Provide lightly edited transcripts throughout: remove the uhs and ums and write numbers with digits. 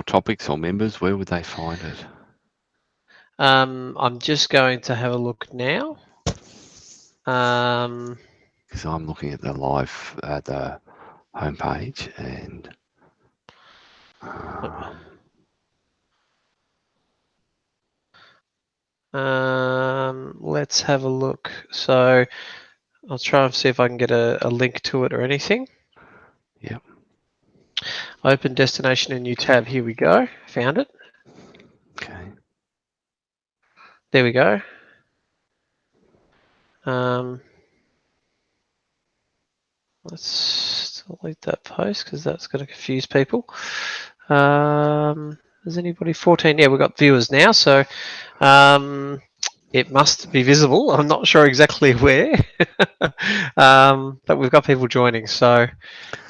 topics or members, where would they find it? I'm just going to have a look now. Because I'm looking at the live at the homepage and let's have a look. So I'll try and see if I can get a link to it or anything. Yep. Open destination, a new tab. Here we go. Found it. Okay. There we go. Let's delete that post because that's going to confuse people. Is anybody 14? Yeah, we've got viewers now, so it must be visible. I'm not sure exactly where, but we've got people joining. So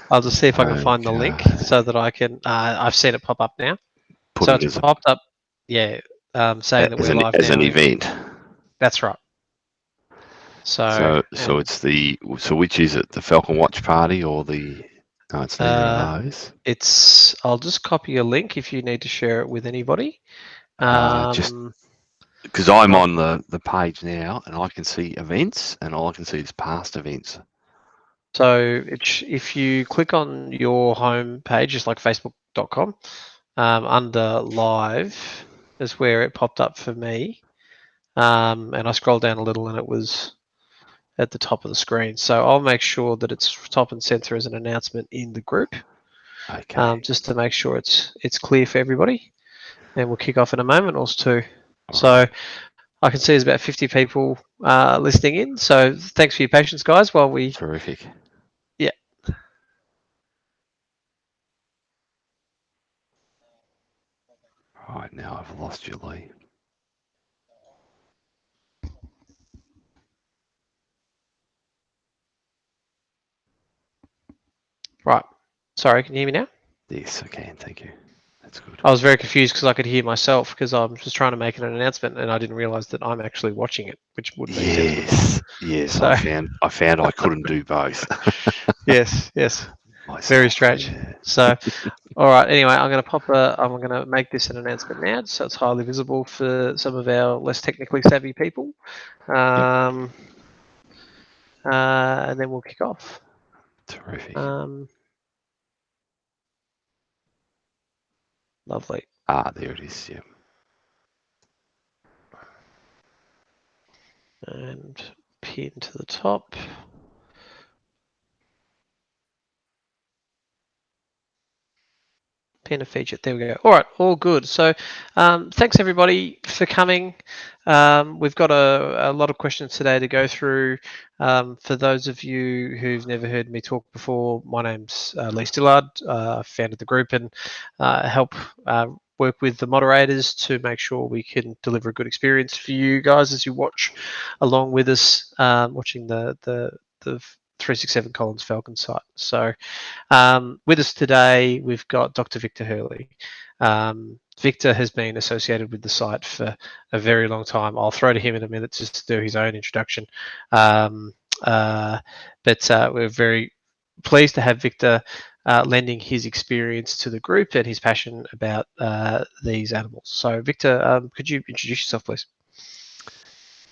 I'll just see if I can find the link so that I can. I've seen it pop up now. So it's popped up. Yeah, saying that we're live now. As an event. That's right. So it's the which is it? The Falcon Watch Party or the? No, it's neither of those. I'll just copy a link if you need to share it with anybody. Just because I'm on the page now and I can see events and all I can see is past events. So if you click on your home page, just like facebook.com, under live is where it popped up for me. And I scrolled down a little and it was at the top of the screen. So I'll make sure that it's top and center as an announcement in the group. Okay. Just to make sure it's clear for everybody. And we'll kick off in a moment or two. So I can see there's about 50 people listening in. So thanks for your patience, guys, while we... Terrific. Yeah. Right, now I've lost you, Leigh. Right. Sorry, can you hear me now? Yes, I can. Thank you. That's good. I was very confused because I could hear myself because I'm just trying to make an announcement and I didn't realise that I'm actually watching it, which would make sense. Yes. So, I found I couldn't do both. Yes. Myself, very strange. Yeah. So, all right. Anyway, I'm going to make this an announcement now, so it's highly visible for some of our less technically savvy people. And then we'll kick off. Terrific. Lovely. There it is. Yeah. And pin to the top. Pin a feature. There we go. All right, all good. So thanks everybody for coming. We've got a lot of questions today to go through. For those of you who've never heard me talk before, my name's Leigh Stillard. I founded the group and help work with the moderators to make sure we can deliver a good experience for you guys as you watch along with us, watching the 367 Collins Falcons site. So with us today, we've got Dr. Victor Hurley. Victor has been associated with the site for a very long time. I'll throw to him in a minute just to do his own introduction. But we're very pleased to have Victor lending his experience to the group and his passion about these animals. So Victor, could you introduce yourself, please?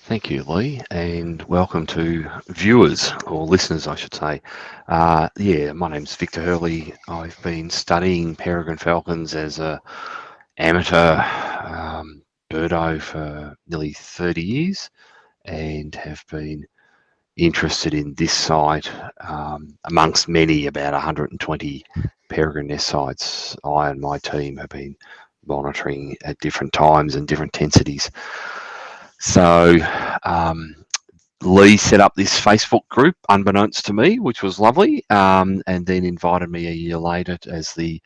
Thank you, Leigh, and welcome to viewers, or listeners, I should say. Yeah, my name's Victor Hurley. I've been studying peregrine falcons as an amateur birdo for nearly 30 years and have been interested in this site amongst many, about 120 peregrine nest sites I and my team have been monitoring at different times and different intensities. So Leigh set up this Facebook group unbeknownst to me, which was lovely, and then invited me a year later as the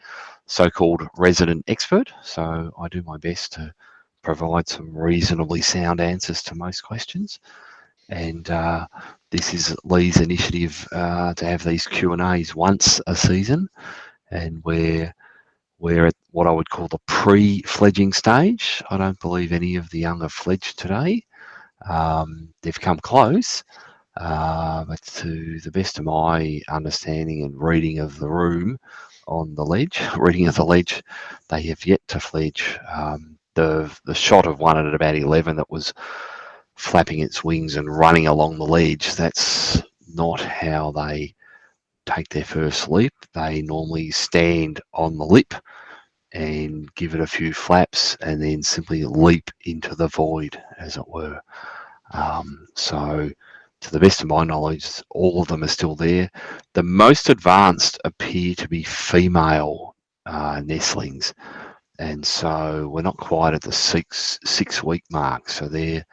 so-called resident expert. So I do my best to provide some reasonably sound answers to most questions. And this is Leigh's initiative to have these Q&As once a season, and we're at what I would call the pre-fledging stage. I don't believe any of the young have fledged today. They've come close, but to the best of my understanding and reading of the room, on the ledge, reading of the ledge. They have yet to fledge. The shot of one at about 11 that was flapping its wings and running along the ledge, that's not how they take their first leap. They normally stand on the lip and give it a few flaps and then simply leap into the void, as it were. So, to the best of my knowledge, all of them are still there. The most advanced appear to be female nestlings, and so we're not quite at the six week mark. So I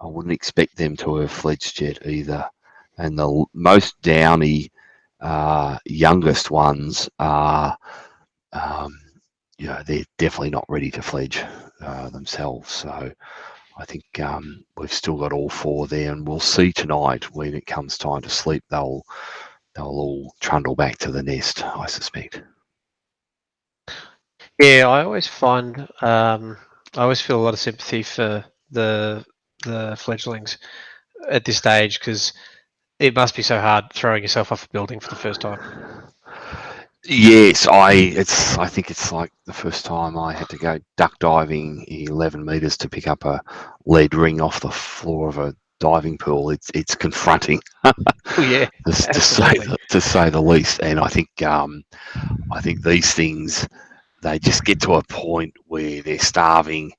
wouldn't expect them to have fledged yet either. And the most downy, youngest ones are, they're definitely not ready to fledge themselves. So I think we've still got all four there, and we'll see tonight when it comes time to sleep. They'll all trundle back to the nest, I suspect. Yeah, I always find I always feel a lot of sympathy for the fledglings at this stage, because it must be so hard throwing yourself off a building for the first time. Yes, I think it's like the first time I had to go duck diving 11 meters to pick up a lead ring off the floor of a diving pool. It's confronting, Oh yeah, absolutely. to say the least. And I think these things, they just get to a point where they're starving.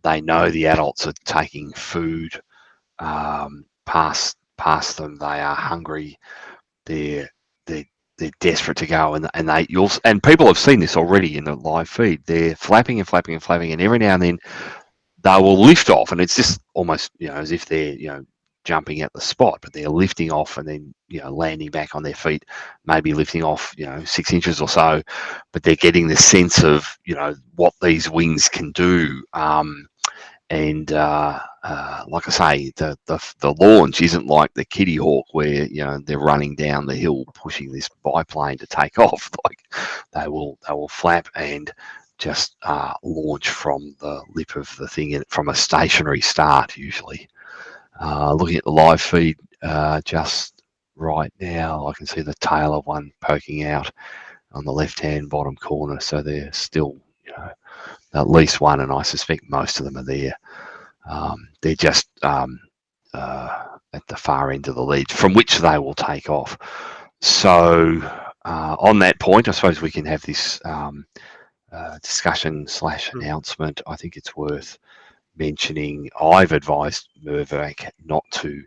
They know the adults are taking food past them. They are hungry. They're they're they're desperate to go, and people have seen this already in the live feed. They're flapping and flapping and flapping, and every now and then they will lift off, and it's just almost as if they're jumping at the spot, but they're lifting off and then landing back on their feet, maybe lifting off 6 inches or so, but they're getting the sense of what these wings can do. And like I say, the launch isn't like the Kitty Hawk where they're running down the hill pushing this biplane to take off. Like they will flap and just launch from the lip of the thing from a stationary start usually. Looking at the live feed just right now, I can see the tail of one poking out on the left-hand bottom corner. So they're still, at least one, and I suspect most of them are there. They're just at the far end of the ledge from which they will take off. So on that point, I suppose we can have this discussion / announcement. I think it's worth mentioning. I've advised Mervac not to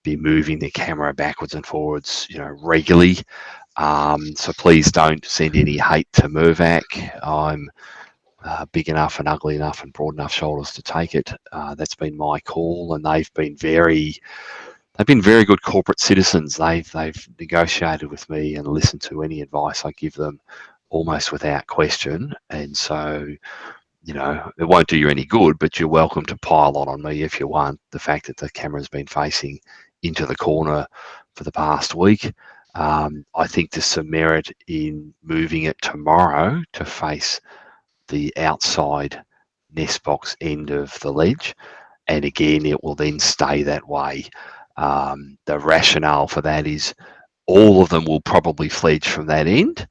be moving the camera backwards and forwards, regularly. So please don't send any hate to Mervac. I'm big enough and ugly enough and broad enough shoulders to take it. That's been my call, and they've been very good corporate citizens. They've negotiated with me and listened to any advice I give them almost without question. And so, it won't do you any good, but you're welcome to pile on me if you want. The fact that the camera's been facing into the corner for the past week, I think there's some merit in moving it tomorrow to face the outside nest box end of the ledge, and again it will then stay that way. The rationale for that is all of them will probably fledge from that end.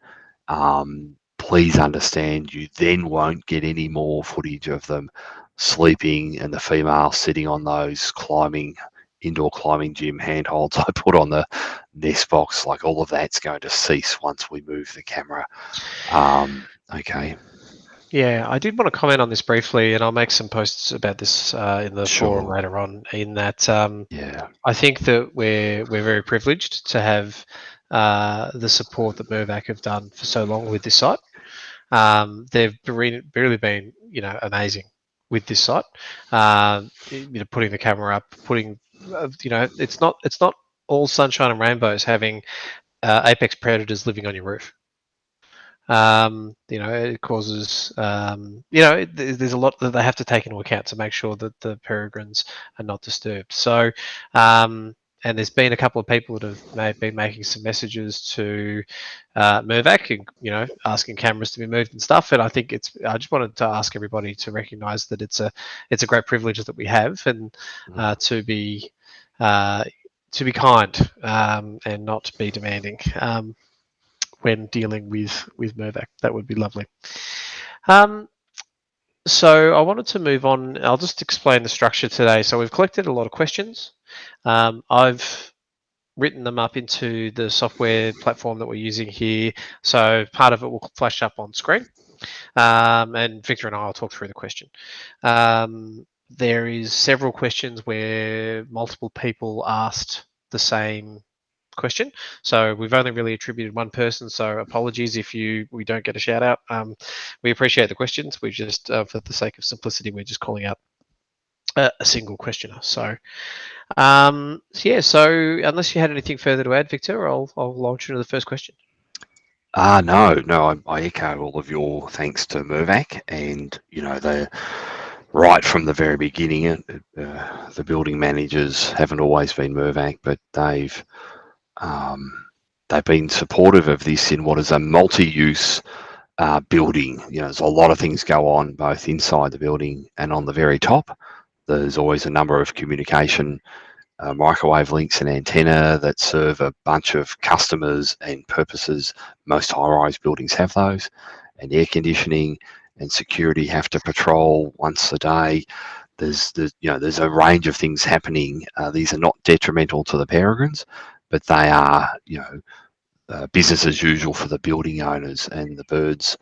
Please understand you then won't get any more footage of them sleeping and the female sitting on those indoor climbing gym handholds I put on the nest box. Like all of that's going to cease once we move the camera. Okay. Yeah, I did want to comment on this briefly, and I'll make some posts about this in the forum later on. In that, Yeah. I think that we're very privileged to have the support that Mervac have done for so long with this site. They've really been amazing with this site. Putting the camera up, it's not all sunshine and rainbows having apex predators living on your roof. It causes, there's a lot that they have to take into account to make sure that the peregrines are not disturbed. So, and there's been a couple of people that have been making some messages to Mervac, and asking cameras to be moved and stuff. And I think I just wanted to ask everybody to recognise that it's a great privilege that we have, and to be kind and not be demanding. when dealing with Mervac. That would be lovely. So I wanted to move on. I'll just explain the structure today. So we've collected a lot of questions. I've written them up into the software platform that we're using here. So part of it will flash up on screen. And Victor and I will talk through the question. There is several questions where multiple people asked the same question. So we've only really attributed one person. So apologies if we don't get a shout out. We appreciate the questions. We just, for the sake of simplicity, we're just calling out a single questioner. So yeah. So unless you had anything further to add, Victor, I'll launch into the first question. No, I echo all of your thanks to Mervac, and right from the very beginning, the building managers haven't always been Mervac, but they've been supportive of this in what is a multi-use building. There's a lot of things go on both inside the building and on the very top. There's always a number of communication microwave links and antenna that serve a bunch of customers and purposes. Most high-rise buildings have those, and air conditioning and security have to patrol once a day. There's a range of things happening. These are not detrimental to the Peregrines, but they are business as usual for the building owners and the birds.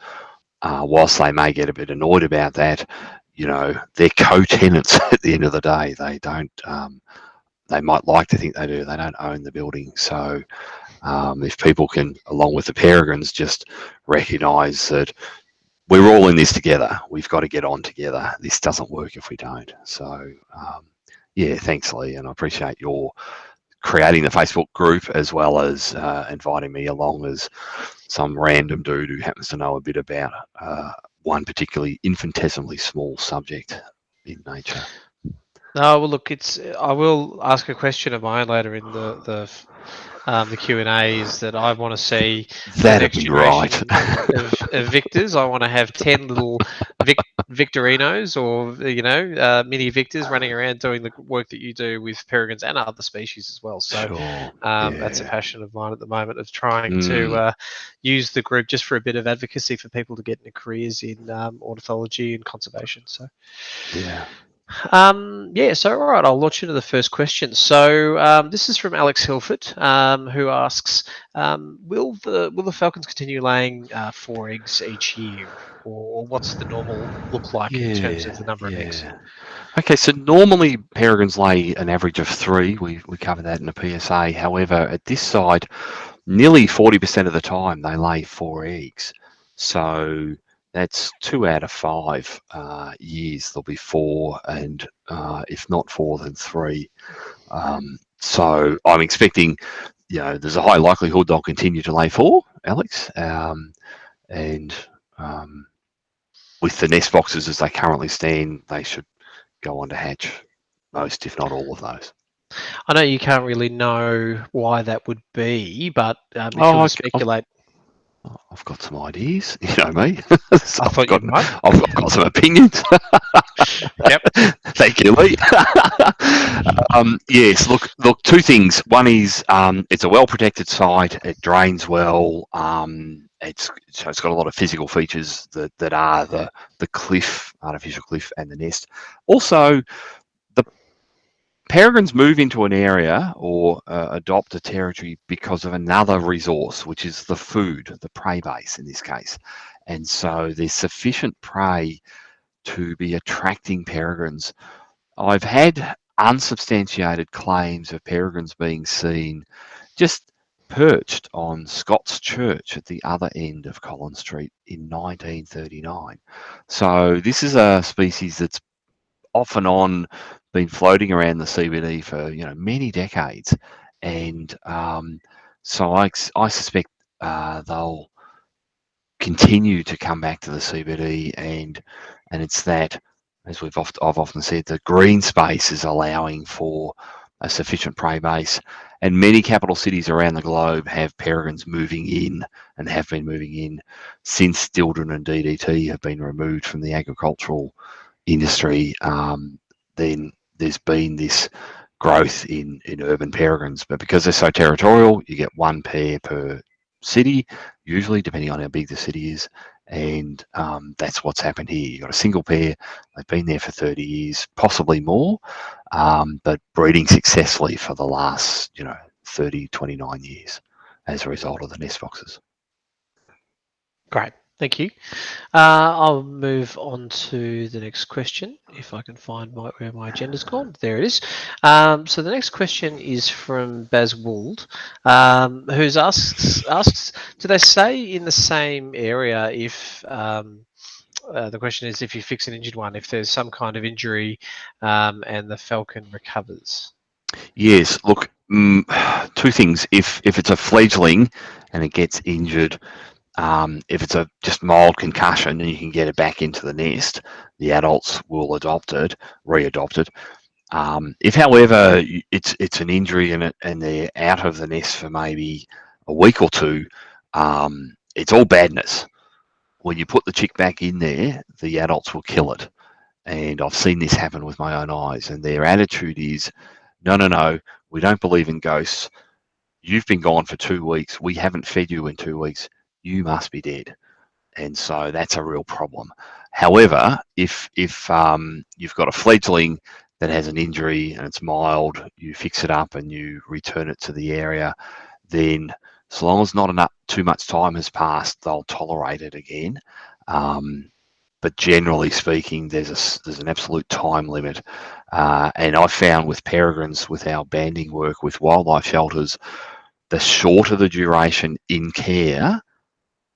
Whilst they may get a bit annoyed about that, they're co-tenants at the end of the day. They don't. They might like to think they do. They don't own the building. So if people can, along with the Peregrines, just recognise that we're all in this together. We've got to get on together. This doesn't work if we don't. So yeah, thanks, Leigh, and I appreciate your creating the Facebook group as well as inviting me along as some random dude who happens to know a bit about one particularly infinitesimally small subject in nature. No, well, look, I will ask a question of my own later in the Q&A. Is that I want to see That'd the next be generation right. of Victors. I want to have 10 little Victorinos or mini Victors running around doing the work that you do with peregrines and other species as well. So Sure. that's a passion of mine at the moment, of trying to use the group just for a bit of advocacy for people to get into careers in ornithology and conservation. So yeah. So all right, I'll launch into the first question. So this is from Alex Hilford, who asks, will the falcons continue laying 4 eggs each year, or what's the normal look like in terms of the number of eggs? Okay, so normally peregrines lay an average of 3. We cover that in a PSA. However, at this site, nearly 40% of the time they lay 4 eggs. So that's 2 out of 5 years. There'll be 4, and if not 4, then 3. So I'm expecting, there's a high likelihood they'll continue to lay 4, Alex. And with the nest boxes as they currently stand, they should go on to hatch most, if not all, of those. I know you can't really know why that would be, but if you were to speculate. I've got some ideas, you know me. I thought you might. I've got some opinions. Yep. Thank you, Leigh. Yes, look. 2 things. One is it's a well-protected site. It drains well. It's got a lot of physical features that are the cliff, artificial cliff, and the nest. Also, the peregrines move into an area or adopt a territory because of another resource, which is the food, the prey base in this case. And so there's sufficient prey to be attracting peregrines. I've had unsubstantiated claims of peregrines being seen just perched on Scott's Church at the other end of Collins Street in 1939. So this is a species that's off and on been floating around the CBD for many decades, and so I suspect they'll continue to come back to the CBD, and it's that, as I've often said, the green space is allowing for a sufficient prey base, and many capital cities around the globe have peregrines moving in and have been moving in since Dildren and DDT have been removed from the agricultural industry. Then there's been this growth in urban peregrines, but because they're so territorial, you get 1 pair per city, usually depending on how big the city is. And that's what's happened here. You've got a single pair, they've been there for 30 years, possibly more, but breeding successfully for the last, 30, 29 years as a result of the nest boxes. Great, thank you. I'll move on to the next question, if I can find where my agenda's gone. There it is. So the next question is from Baz Wold, who's asks, do they stay in the same area if the question is if you fix an injured one, if there's some kind of injury and the falcon recovers? Yes, look, two things. If it's a fledgling and it gets injured, if it's a just mild concussion and you can get it back into the nest, the adults will readopt it. If, however, it's an injury and they're out of the nest for maybe a week or two, it's all badness. When you put the chick back in there, the adults will kill it. And I've seen this happen with my own eyes. And their attitude is, no, we don't believe in ghosts. You've been gone for 2 weeks. We haven't fed you in 2 weeks. You must be dead. And so that's a real problem. However, if you've got a fledgling that has an injury and it's mild, you fix it up and you return it to the area, then so long as not too much time has passed, they'll tolerate it again. But generally speaking, there's an absolute time limit. And I've found with peregrines, with our banding work with wildlife shelters, the shorter the duration in care,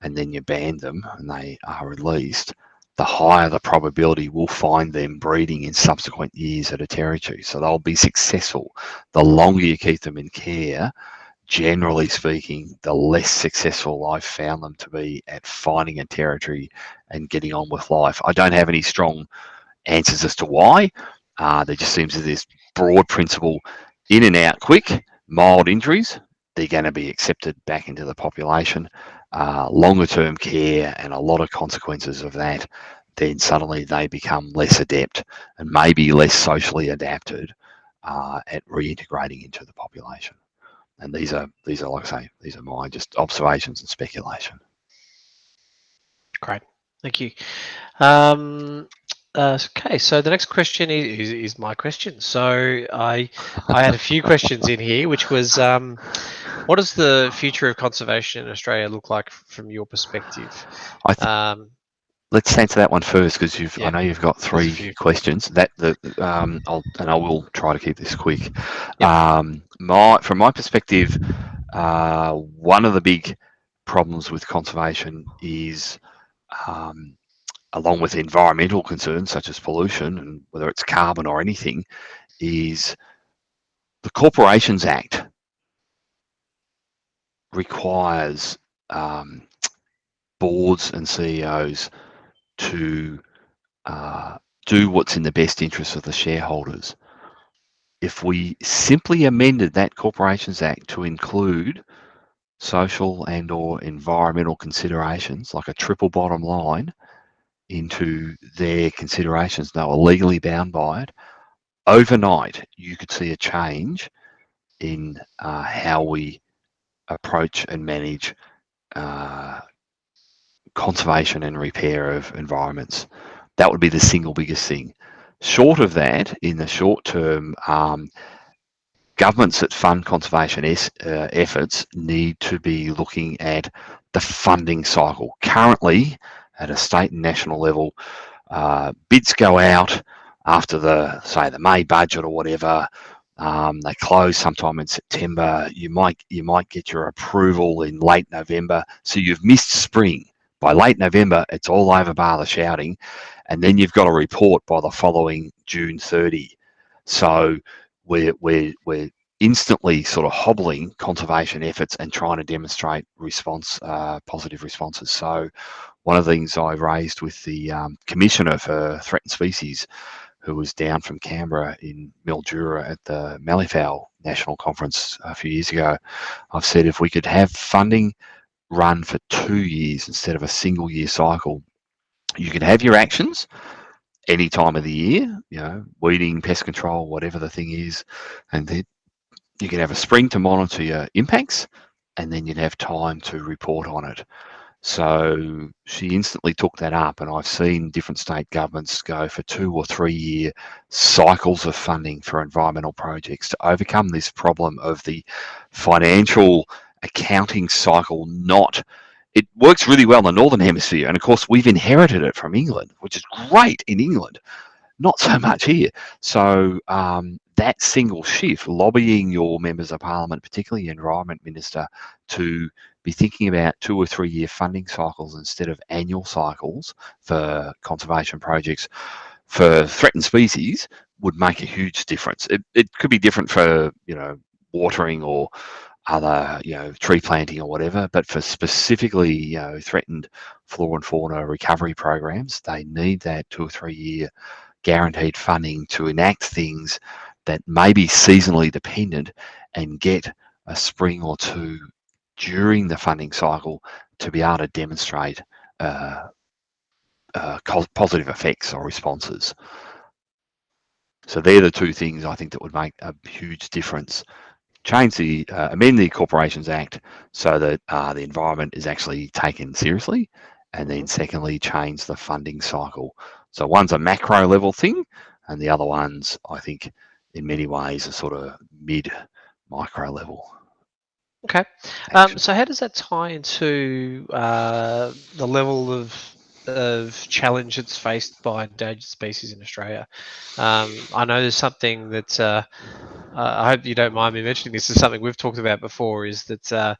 and then you band them and they are released, the higher the probability we'll find them breeding in subsequent years at a territory. So they'll be successful. The longer you keep them in care, generally speaking, the less successful I've found them to be at finding a territory and getting on with life. I don't have any strong answers as to why. There just seems to be this broad principle: in and out quick, mild injuries, they're going to be accepted back into the population. Longer term care and a lot of consequences of that, then suddenly they become less adept and maybe less socially adapted at reintegrating into the population. And these are, like I say, these are my just observations and speculation. Great, thank you. Okay, so the next question is my question. So I had a few questions in here, which was, what does the future of conservation in Australia look like from your perspective? Let's answer that one first, because I know you've got there's a 3 few. questions. I will try to keep this quick. Yep. From my perspective, one of the big problems with conservation is, along with environmental concerns such as pollution and whether it's carbon or anything, is the Corporations Act requires boards and CEOs to do what's in the best interest of the shareholders. If we simply amended that Corporations Act to include social and or environmental considerations, like a triple bottom line, into their considerations, they were legally bound by it, overnight you could see a change in how we approach and manage conservation and repair of environments. That would be the single biggest thing. Short of that, in the short term, governments that fund conservation efforts need to be looking at the funding cycle. Currently, at a state and national level, bids go out after the May budget or whatever. They close sometime in September. You might get your approval in late November, so you've missed spring. By late November, it's all over bar the shouting, and then you've got a report by the following June 30. So we're instantly sort of hobbling conservation efforts and trying to demonstrate positive responses. So one of the things I raised with the Commissioner for Threatened Species, who was down from Canberra in Mildura at the Malleefowl National Conference a few years ago, I've said if we could have funding run for 2 years instead of a single year cycle, you could have your actions any time of the year, weeding, pest control, whatever the thing is, and then you can have a spring to monitor your impacts, and then you'd have time to report on it. So she instantly took that up, and I've seen different state governments go for 2 or 3 year cycles of funding for environmental projects to overcome this problem of the financial accounting cycle. It works really well in the Northern Hemisphere, and of course we've inherited it from England, which is great in England, not so much here. So that single shift, lobbying your members of parliament, particularly your environment minister, to be thinking about 2 or 3 year funding cycles instead of annual cycles for conservation projects for threatened species would make a huge difference. It could be different for, watering or other, tree planting or whatever, but for specifically, threatened flora and fauna recovery programs, they need that 2 or 3 year guaranteed funding to enact things that may be seasonally dependent and get a spring or two during the funding cycle to be able to demonstrate positive effects or responses. So they're the two things I think that would make a huge difference. Amend the Corporations Act so that the environment is actually taken seriously, and then secondly, change the funding cycle. So one's a macro level thing, and the other one's, I think, in many ways, a sort of micro level. Okay. So how does that tie into the level of challenge that's faced by endangered species in Australia? I know there's something that I hope you don't mind me mentioning. This is something we've talked about before. Is that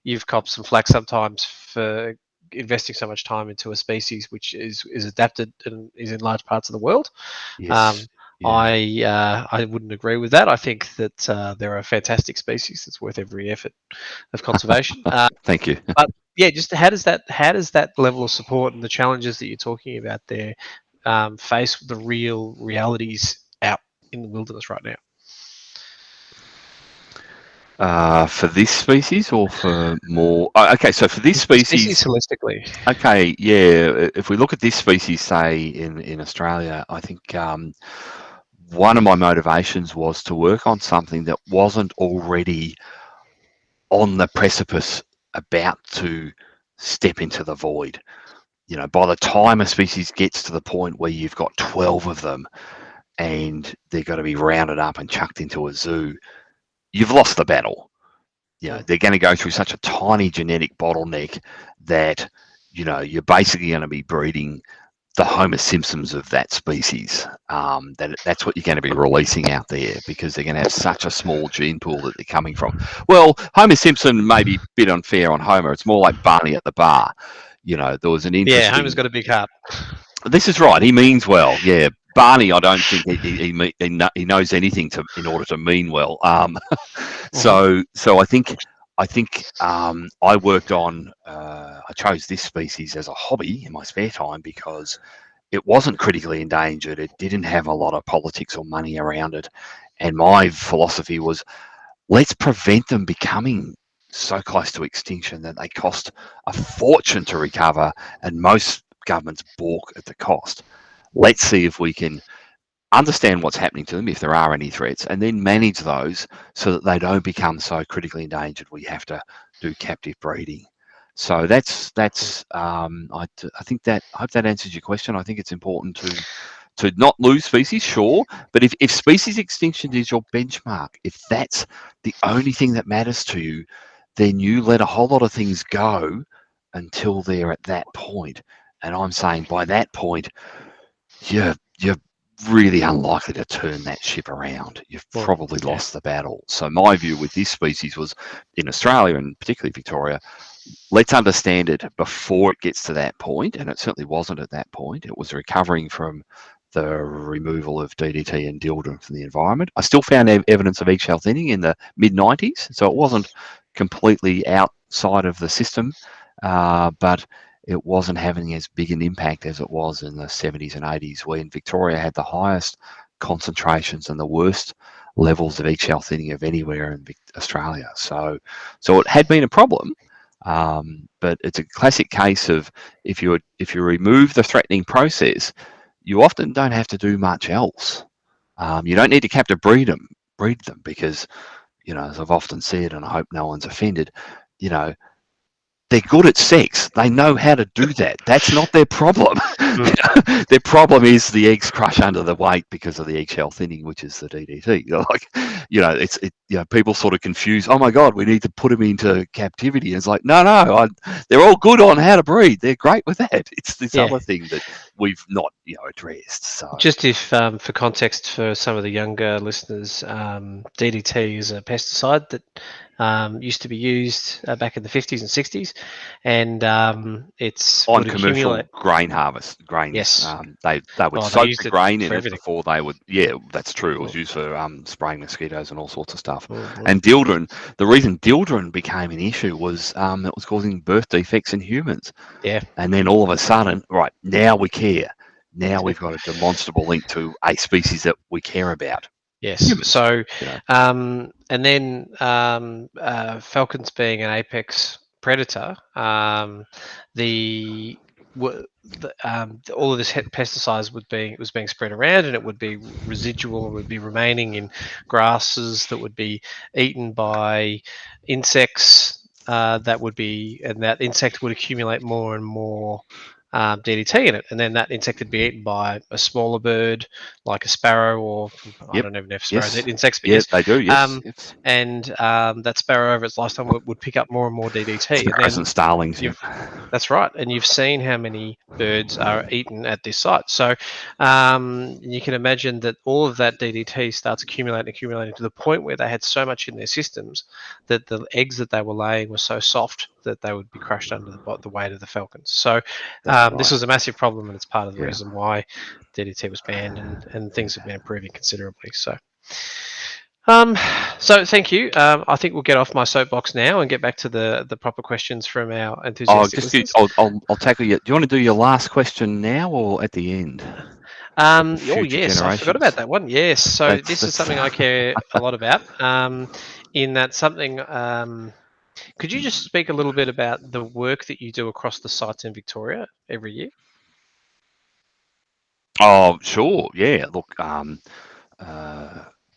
you've copped some flack sometimes for investing so much time into a species which is adapted and is in large parts of the world. Yes. I wouldn't agree with that. I think that there are fantastic species that's worth every effort of conservation. Thank you. But yeah, just how does that level of support and the challenges that you're talking about there face the real realities out in the wilderness right now? For this species or for more? Okay, so for this species, holistically. okay, yeah. If we look at this species, say in Australia, I think one of my motivations was to work on something that wasn't already on the precipice about to step into the void. By the time a species gets to the point where you've got 12 of them and they're going to be rounded up and chucked into a zoo, you've lost the battle. They're going to go through such a tiny genetic bottleneck that, you're basically going to be breeding the Homer Simpsons of that species. That's what you're going to be releasing out there, because they're going to have such a small gene pool that they're coming from. Well, Homer Simpson may be a bit unfair on Homer. It's more like Barney at the bar. There was an interesting... Yeah, Homer's got a big heart. This is right. He means well. Yeah. Barney, I don't think he knows anything in order to mean well. So I think I worked on. I chose this species as a hobby in my spare time because it wasn't critically endangered. It didn't have a lot of politics or money around it, and my philosophy was, let's prevent them becoming so close to extinction that they cost a fortune to recover, and most governments balk at the cost. Let's see if we can understand what's happening to them, if there are any threats, and then manage those so that they don't become so critically endangered we have to do captive breeding. So I think that, I hope that answers your question. I think it's important to not lose species, sure, but if species extinction is your benchmark, if that's the only thing that matters to you, then you let a whole lot of things go until they're at that point. And I'm saying by that point, you're really unlikely to turn that ship around. You've probably lost the battle. So my view with this species was, in Australia and particularly Victoria, let's understand it before it gets to that point, and it certainly wasn't at that point. It was recovering from the removal of DDT and dieldrin from the environment. I still found evidence of eggshell thinning in the mid-90s, so it wasn't completely outside of the system, but it wasn't having as big an impact as it was in the 70s and 80s, when Victoria had the highest concentrations and the worst levels of eggshell thinning of anywhere in Australia. So it had been a problem, but it's a classic case of if you remove the threatening process, you often don't have to do much else. You don't need to captive breed them because, as I've often said, and I hope no one's offended, you know, they're good at sex. They know how to do that. That's not their problem. Their problem is the eggs crush under the weight because of the eggshell thinning, which is the DDT. People sort of confuse. Oh my God, we need to put them into captivity. And it's like, no, they're all good on how to breed. They're great with that. It's this Yeah. other thing that we've not, addressed. So Just if, for context for some of the younger listeners, DDT is a pesticide that used to be used back in the 50s and 60s, and it's on would accumulate. commercial grain harvest grains, Yes. they would Oh, they soak used the it grain for in it everything. before they would. Yeah, that's true. It was Mm, used for spraying mosquitoes and all sorts of stuff. mm. And dildrin, the reason dildrin became an issue was it was causing birth defects in humans. Yeah. And then all of a sudden, right now we care. Now we've got a demonstrable link to a species that we care about. Yes. Humans. So, You know. and then falcons being an apex predator, the, all of this pesticides was being spread around, and it would be residual, would be remaining in grasses that would be eaten by insects. And that insect would accumulate more and more DDT in it, and then that insect would be eaten by a smaller bird like a sparrow, or I Yep. don't even know if sparrows Yes. eat insects, but Yeah, yes. they do. Yes. Yes. And that sparrow over its lifetime would pick up more and more DDT, and Sparrows then and starlings. Yeah. you've that's right, and you've seen how many birds are eaten at this site. So you can imagine that all of that DDT starts accumulating to the point where they had so much in their systems that the eggs that they were laying were so soft that they would be crushed under the weight of the falcons. So That's this right. was a massive problem, and it's part of the Yeah. reason why DDT was banned, and things have been improving considerably. Um, so thank you. I think we'll get off my soapbox now and get back to the proper questions from our enthusiastic listeners. I'll tackle you. Do you want to do your last question now or at the end? Oh Future yes, I forgot generations. about that one. Yes, so this is That's something I care a lot about. In that something, could you just speak a little bit about the work that you do across the sites in Victoria every year? Oh, sure. Yeah. Look, uh,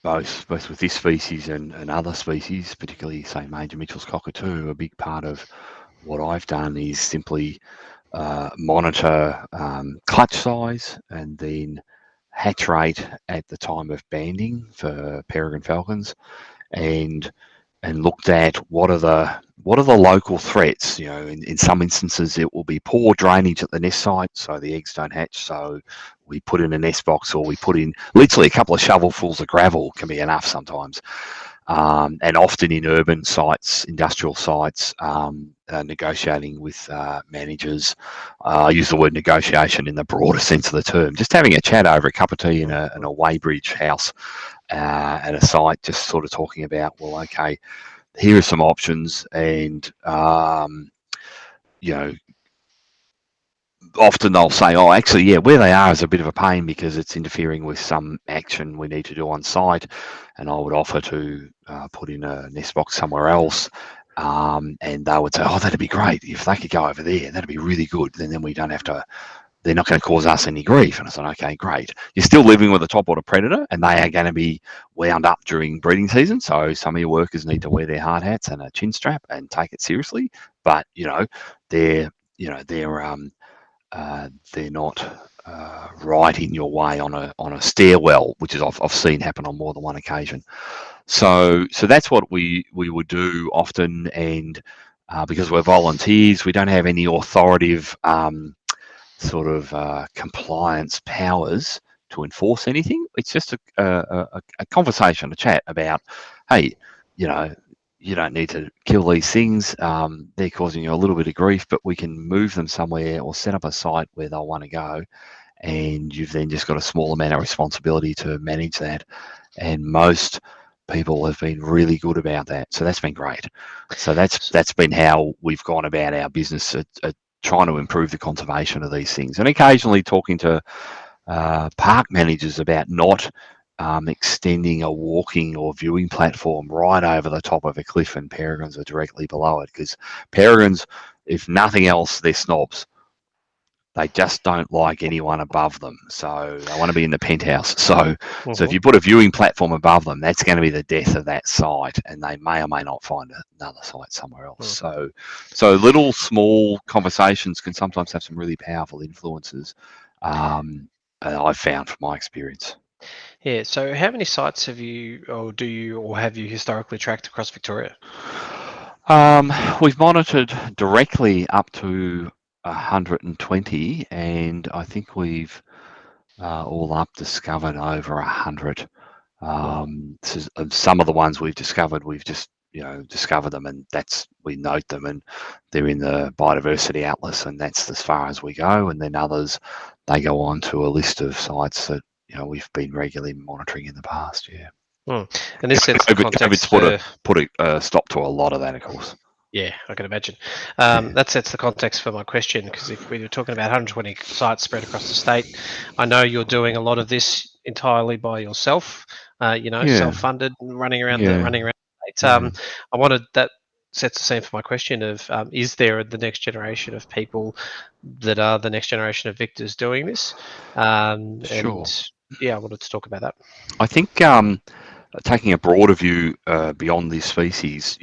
both with this species and other species, particularly say Major Mitchell's cockatoo, a big part of what I've done is simply monitor clutch size and then hatch rate at the time of banding for peregrine falcons, and looked at what are the local threats. In some instances it will be poor drainage at the nest site, so the eggs don't hatch. So we put in a nest box, or we put in literally a couple of shovelfuls of gravel can be enough sometimes. And often in urban sites, industrial sites, negotiating with managers. I use the word negotiation in the broader sense of the term. Just having a chat over a cup of tea in a Weybridge house at a site, just sort of talking about, well, okay, here are some options, and often they'll say, oh, actually, yeah, where they are is a bit of a pain because it's interfering with some action we need to do on site, and I would offer to put in a nest box somewhere else. And they would say, oh, that'd be great if they could go over there. That'd be really good. Then we don't have to. They're not going to cause us any grief. And I said, okay, great. You're still living with a topwater predator, and they are going to be wound up during breeding season. So some of your workers need to wear their hard hats and a chin strap and take it seriously. But they're they're not right in your way on a stairwell, which is I've seen happen on more than one occasion. So that's what we would do often, and because we're volunteers, we don't have any authoritative sort of compliance powers to enforce anything. It's just a conversation, a chat about, hey, you don't need to kill these things. They're causing you a little bit of grief, but we can move them somewhere or set up a site where they'll want to go. And you've then just got a small amount of responsibility to manage that. And most people have been really good about that. So that's been great. So that's been how we've gone about our business at trying to improve the conservation of these things. And occasionally talking to park managers about not extending a walking or viewing platform right over the top of a cliff, and peregrines are directly below it, because peregrines, if nothing else, they're snobs. they just don't like anyone above them. So they want to be in the penthouse. So if Mhm. you put a viewing platform above them, that's going to be the death of that site, and they may or may not find another site somewhere else. Mm. So little small conversations can sometimes have some really powerful influences. I've found from my experience. Yeah. So how many sites have you, or do you, or have you historically tracked across Victoria? We've monitored directly up to 120, and I think we've all up discovered over 100. Mm. Some of the ones we've discovered, we've just discovered them, and we note them, and they're in the biodiversity atlas, and that's as far as we go. And then others, they go on to a list of sites that we've been regularly monitoring in the past. Yeah. Mm. And this sets the COVID's context for. put a stop to a lot of that, of course. Yeah, I can imagine. Yeah. That sets the context for my question, because if we were talking about 120 sites spread across the state, I know you're doing a lot of this entirely by yourself. Yeah. Self-funded and Yeah. running around the state. Yeah. I wanted that sets the scene for my question of, is there the next generation of people that are the next generation of victors doing this? And Sure. yeah, I wanted to talk about that. I think taking a broader view beyond this species,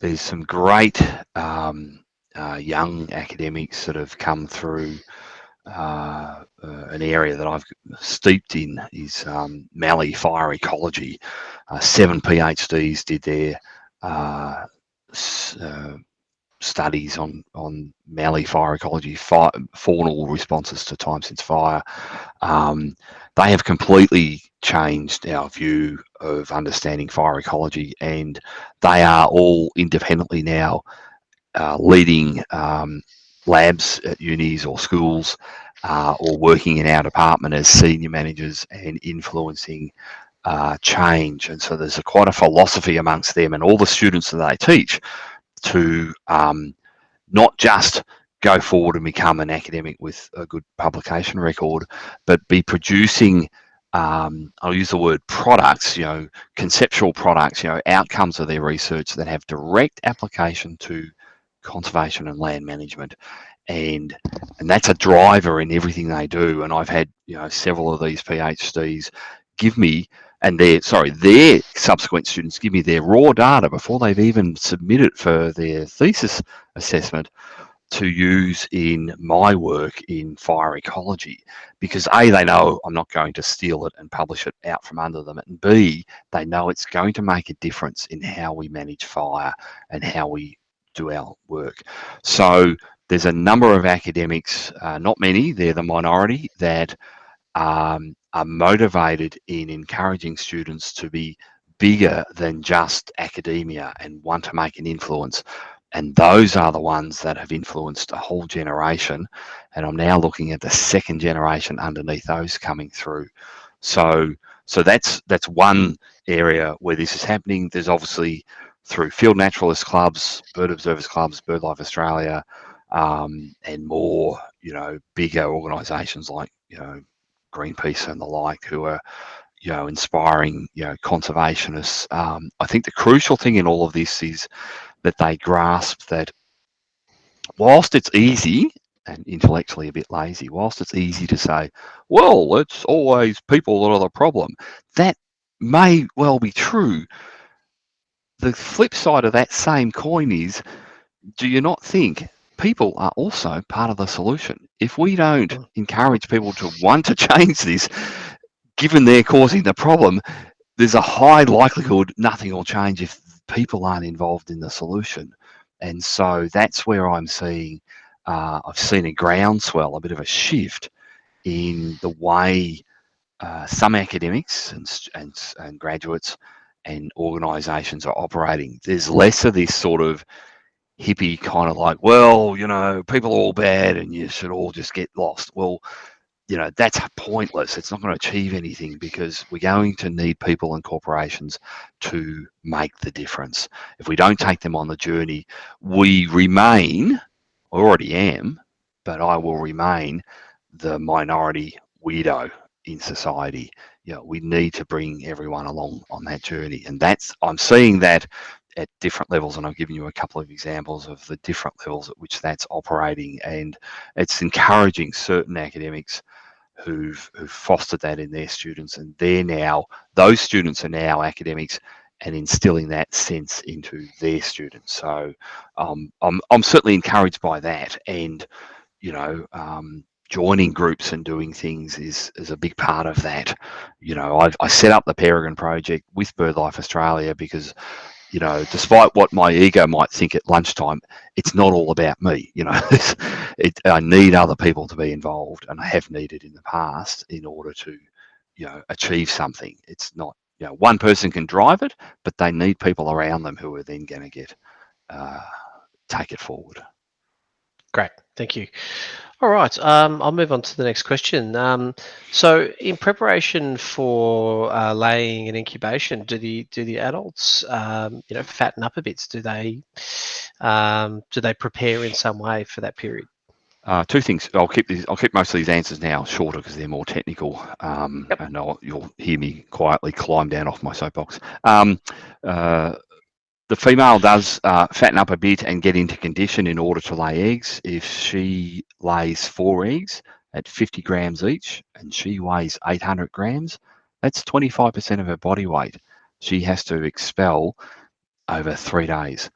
there's some great young academics that have come through an area that I've steeped in is Mallee fire ecology. 7 PhDs did their uh, studies on Mallee fire ecology, faunal responses to time since fire. Um, they have completely changed our view of understanding fire ecology, and they are all independently now leading labs at unis or schools, or working in our department as senior managers and influencing change. And so there's quite a philosophy amongst them and all the students that they teach to not just go forward and become an academic with a good publication record, but be producing, I'll use the word products, conceptual products, outcomes of their research that have direct application to conservation and land management. And that's a driver in everything they do. And I've had, several of these PhDs give me, and their subsequent students give me their raw data before they've even submitted for their thesis assessment to use in my work in fire ecology, because A, they know I'm not going to steal it and publish it out from under them, and B, they know it's going to make a difference in how we manage fire and how we do our work. So there's a number of academics, not many, they're the minority, that are motivated in encouraging students to be bigger than just academia and want to make an influence. And those are the ones that have influenced a whole generation. And I'm now looking at the second generation underneath those coming through. So that's one area where this is happening. There's obviously through field naturalist clubs, bird observers clubs, BirdLife Australia, and more, bigger organisations like, Greenpeace and the like, who are, inspiring, conservationists. I think the crucial thing in all of this is that they grasp that whilst it's easy and intellectually a bit lazy, whilst it's easy to say, well, it's always people that are the problem, that may well be true. The flip side of that same coin is, do you not think people are also part of the solution? If we don't Mm. encourage people to want to change this, given they're causing the problem, there's a high likelihood nothing will change if people aren't involved in the solution. And so that's where I've seen a groundswell, a bit of a shift in the way some academics and graduates and organisations are operating. There's less of this sort of hippie kind of like, well, people are all bad and you should all just get lost. Well, that's pointless. It's not going to achieve anything, because we're going to need people and corporations to make the difference. If we don't take them on the journey, we remain, I already am, but I will remain the minority weirdo in society. We need to bring everyone along on that journey. And I'm seeing that at different levels, and I've given you a couple of examples of the different levels at which that's operating, and it's encouraging certain academics who've fostered that in their students, and those students are now academics and instilling that sense into their students. So I'm certainly encouraged by that, and joining groups and doing things is a big part of that. I set up the Peregrine Project with BirdLife Australia because, despite what my ego might think at lunchtime, it's not all about me. I need other people to be involved, and I have needed in the past in order to, achieve something. It's not, one person can drive it, but they need people around them who are then going to take it forward. Great, thank you. All right, I'll move on to the next question. So, in preparation for laying and incubation, do the adults, fatten up a bit? Do they prepare in some way for that period? Two things. I'll keep most of these answers now shorter because they're more technical, Yep. and you'll hear me quietly climb down off my soapbox. The female does fatten up a bit and get into condition in order to lay eggs. If she lays 4 eggs at 50 grams each and she weighs 800 grams, that's 25% of her body weight she has to expel over 3 days.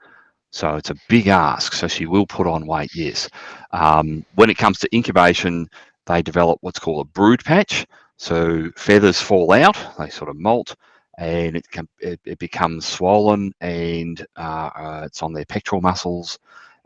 So it's a big ask. So she will put on weight, yes. When it comes to incubation, they develop what's called a brood patch. So feathers fall out, they sort of molt, and it becomes swollen, and it's on their pectoral muscles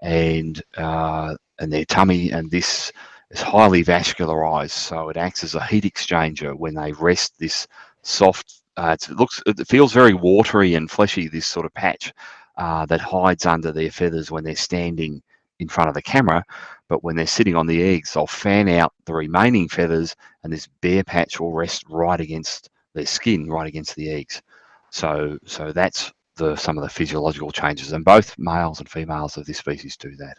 and their tummy, and this is highly vascularized. So it acts as a heat exchanger when they rest this soft. It feels very watery and fleshy, this sort of patch that hides under their feathers when they're standing in front of the camera. But when they're sitting on the eggs, they'll fan out the remaining feathers, and this bare patch will rest right against their skin, right against the eggs. So that's some of the physiological changes, and both males and females of this species do that.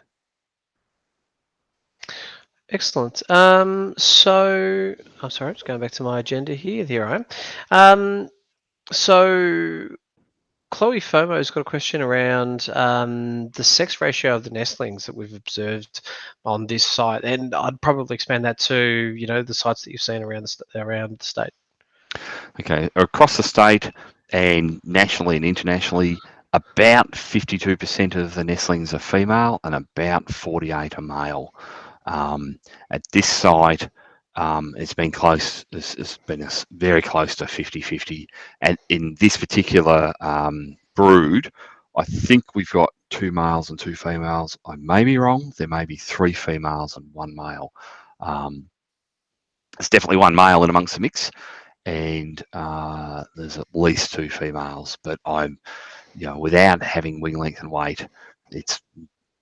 Excellent. So, I'm sorry, just going back to my agenda here. Here I am. So, Chloe FOMO's got a question around the sex ratio of the nestlings that we've observed on this site, and I'd probably expand that to the sites that you've seen around the state. Okay, across the state and nationally and internationally, about 52% of the nestlings are female and about 48 are male. At this site, it's been close. It's been very close to 50-50. And in this particular brood, I think we've got 2 males and 2 females. I may be wrong. There may be 3 females and 1 male. There's definitely 1 male in amongst the mix, and there's at least 2 females. But I'm, without having wing length and weight,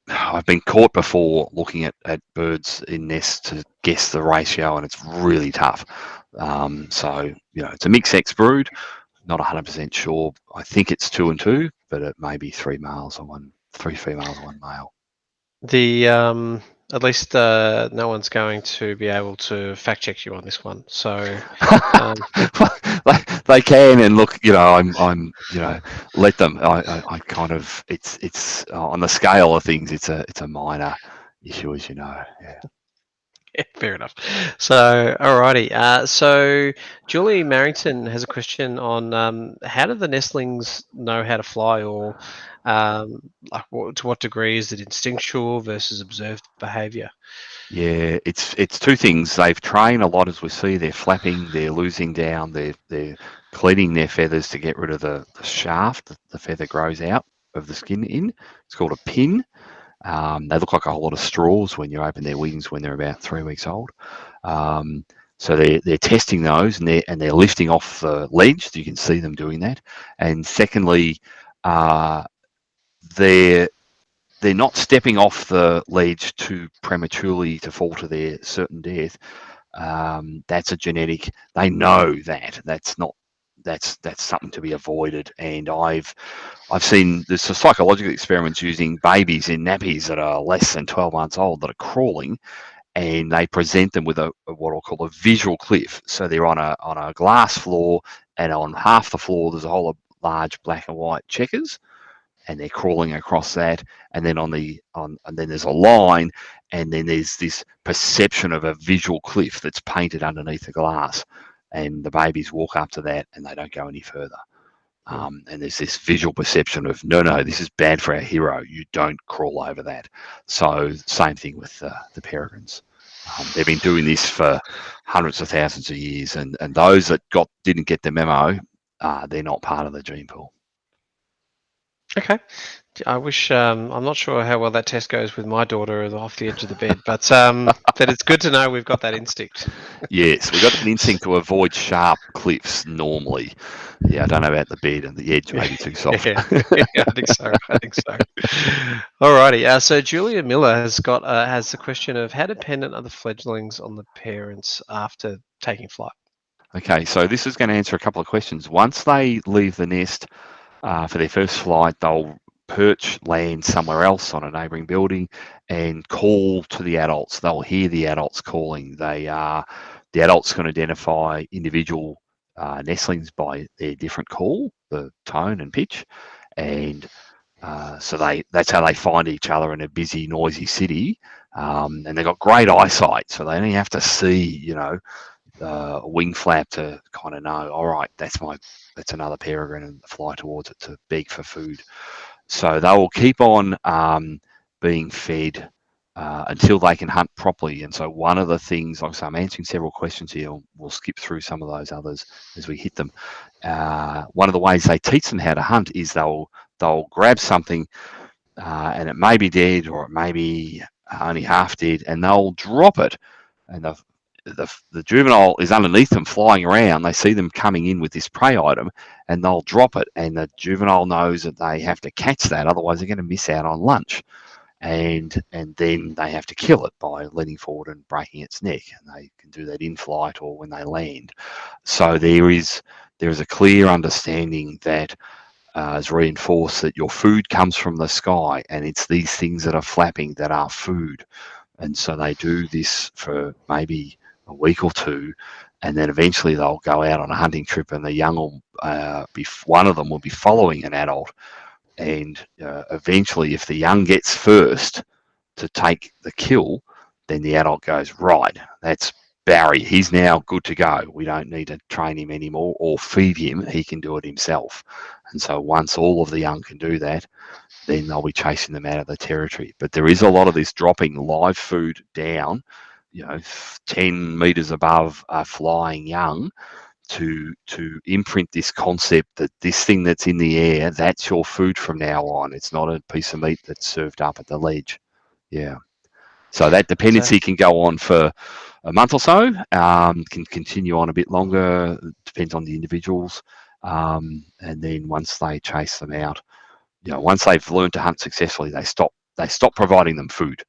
I've been caught before looking at birds in nests to guess the ratio, and it's really tough. So, it's a mixed sex brood, not 100% sure. I think it's 2 and 2, but it may be 3 females and 1 male. At least no one's going to be able to fact check you on this one. So they can, and look, I'm let them. I kind of, it's on the scale of things, it's a minor issue, as you know. Yeah. Yeah, fair enough. So, alrighty. So, Julie Marrington has a question on how do the nestlings know how to fly, or to what degree is it instinctual versus observed behaviour? Yeah, it's 2 things. They've trained a lot, as we see. They're flapping, they're losing down, they're cleaning their feathers to get rid of the shaft that the feather grows out of the skin in. It's called a pin. They look like a whole lot of straws when you open their wings when they're about 3 weeks old. So they're testing those, and they're lifting off the ledge. So you can see them doing that. And secondly, they're not stepping off the ledge too prematurely to fall to their certain death. That's a genetic. They know that's something to be avoided. And I've seen there's psychological experiments using babies in nappies that are less than 12 months old that are crawling, and they present them with what I'll call a visual cliff. So they're on a glass floor, and on half the floor there's a whole of large black and white checkers, and they're crawling across that, and then and then there's a line, and then there's this perception of a visual cliff that's painted underneath the glass, and the babies walk up to that and they don't go any further. And there's this visual perception of no, this is bad for our hero. You don't crawl over that. So same thing with the peregrines. They've been doing this for hundreds of thousands of years, and those that didn't get the memo, they're not part of the gene pool. Okay. I wish I'm not sure how well that test goes with my daughter off the edge of the bed, but it's good to know we've got that instinct. Yes, we've got an instinct to avoid sharp cliffs normally. Yeah, I don't know about the bed, and the edge may be too soft. Yeah, I think so. Alrighty. So Julia Miller has the question of how dependent are the fledglings on the parents after taking flight? Okay, so this is going to answer a couple of questions. Once they leave the nest for their first flight, they'll land somewhere else on a neighbouring building and call to the adults. They'll hear the adults calling. The adults can identify individual nestlings by their different call, the tone and pitch, and so that's how they find each other in a busy, noisy city. And they've got great eyesight, so they only have to see, a wing flap to kind of know, all right, that's another peregrine, and fly towards it to beg for food. So they will keep on being fed until they can hunt properly. And so one of the things, like I say, I'm answering several questions here. We'll skip through some of those others as we hit them. One of the ways they teach them how to hunt is they'll grab something and it may be dead or it may be only half dead, and they'll drop it, and the juvenile is underneath them flying around. They see them coming in with this prey item, and they'll drop it, and the juvenile knows that they have to catch that, otherwise they're going to miss out on lunch. And then they have to kill it by leaning forward and breaking its neck, and they can do that in flight or when they land. So there is a clear understanding that is reinforced that your food comes from the sky, and it's these things that are flapping that are food. And so they do this for maybe a week or two, and then eventually they'll go out on a hunting trip, and the young will one of them will be following an adult, and eventually if the young gets first to take the kill, then the adult goes, right, that's Barry, he's now good to go. We don't need to train him anymore or feed him, he can do it himself. And so once all of the young can do that, then they'll be chasing them out of the territory. But there is a lot of this dropping live food down, 10 meters above a flying young, to imprint this concept that this thing that's in the air, that's your food from now on. It's not a piece of meat that's served up at the ledge. Yeah. So that dependency can go on for a month or so, can continue on a bit longer, depends on the individuals. And then once they chase them out, once they've learned to hunt successfully, they stop providing them food.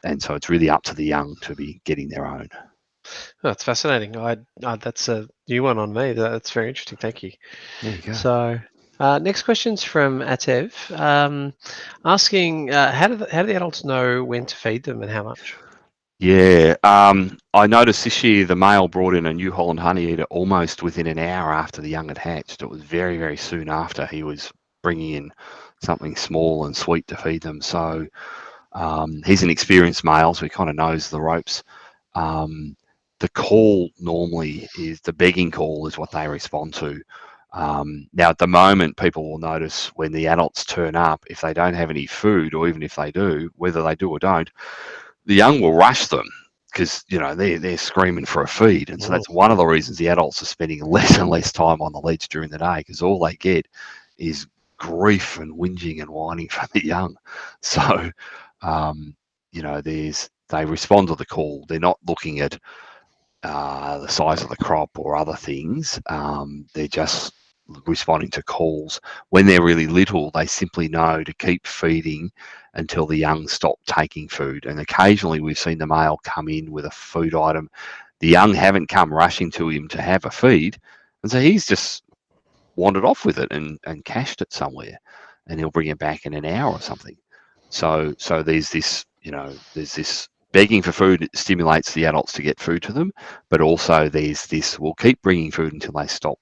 And so it's really up to the young to be getting their own. Oh, that's fascinating. That's a new one on me. That's very interesting. Thank you. There you go. So, next question's from Atev, asking how do the adults know when to feed them and how much? Yeah, I noticed this year the male brought in a New Holland honey eater almost within an hour after the young had hatched. It was very, very soon after he was bringing in something small and sweet to feed them. So he's an experienced male, so he kind of knows the ropes. The call normally is the begging call is what they respond to. Now, at the moment, people will notice when the adults turn up, if they don't have any food, or even if they do, whether they do or don't, the young will rush them because they're screaming for a feed, and so that's one of the reasons the adults are spending less and less time on the ledge during the day, because all they get is grief and whinging and whining from the young. So they respond to the call. They're not looking at the size of the crop or other things. They're just responding to calls. When they're really little, they simply know to keep feeding until the young stop taking food. And occasionally we've seen the male come in with a food item. The young haven't come rushing to him to have a feed, and so he's just wandered off with it and cached it somewhere, and he'll bring it back in an hour or something. So there's this begging for food stimulates the adults to get food to them, but also there's this, we'll keep bringing food until they stop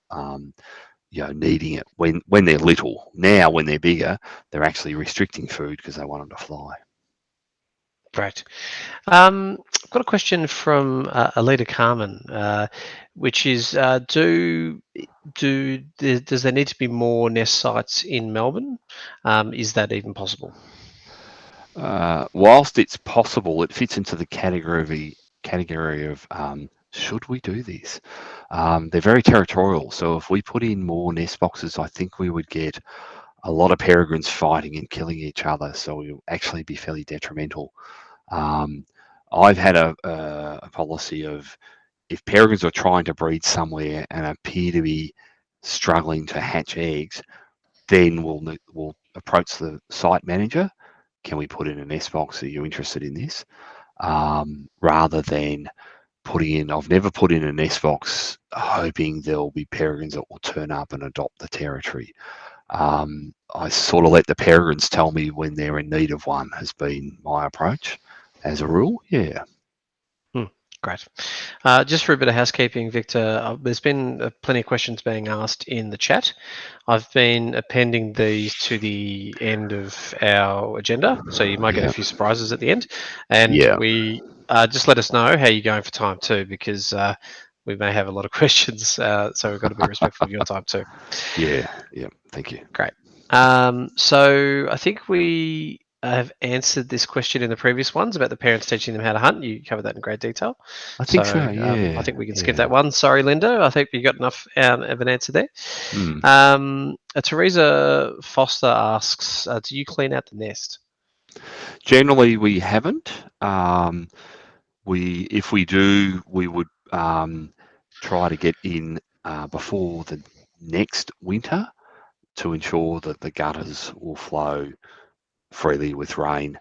needing it when they're little. Now, when they're bigger, they're actually restricting food because they want them to fly. Great. I've got a question from Alita Carmen, which is, does there need to be more nest sites in Melbourne? Is that even possible? Whilst it's possible, it fits into the category of should we do this? They're very territorial, so if we put in more nest boxes, I think we would get a lot of peregrines fighting and killing each other, so it will actually be fairly detrimental. I've had a policy of, if peregrines are trying to breed somewhere and appear to be struggling to hatch eggs, then we'll approach the site manager. Can we put in a nest box? Are you interested in this? Rather than putting in, I've never put in a nest box hoping there'll be peregrines that will turn up and adopt the territory. I sort of let the peregrines tell me when they're in need of one, has been my approach as a rule. Yeah. Great. Just for a bit of housekeeping, Victor, there's been plenty of questions being asked in the chat. I've been appending these to the end of our agenda, so you might get a Yeah. few surprises at the end. And Yeah. we just let us know how you're going for time too, because we may have a lot of questions, so we've got to be respectful of your time too. Yeah. Yeah. Thank you. Great. So I think we have answered this question in the previous ones about the parents teaching them how to hunt. You covered that in great detail. I So think so. I Yeah. think we can skip Yeah. that one. Sorry, Linda. I think you got enough of an answer there. Mm. Teresa Foster asks, do you clean out the nest? Generally, we haven't. If we do, we would try to get in before the next winter to ensure that the gutters will flow freely with rain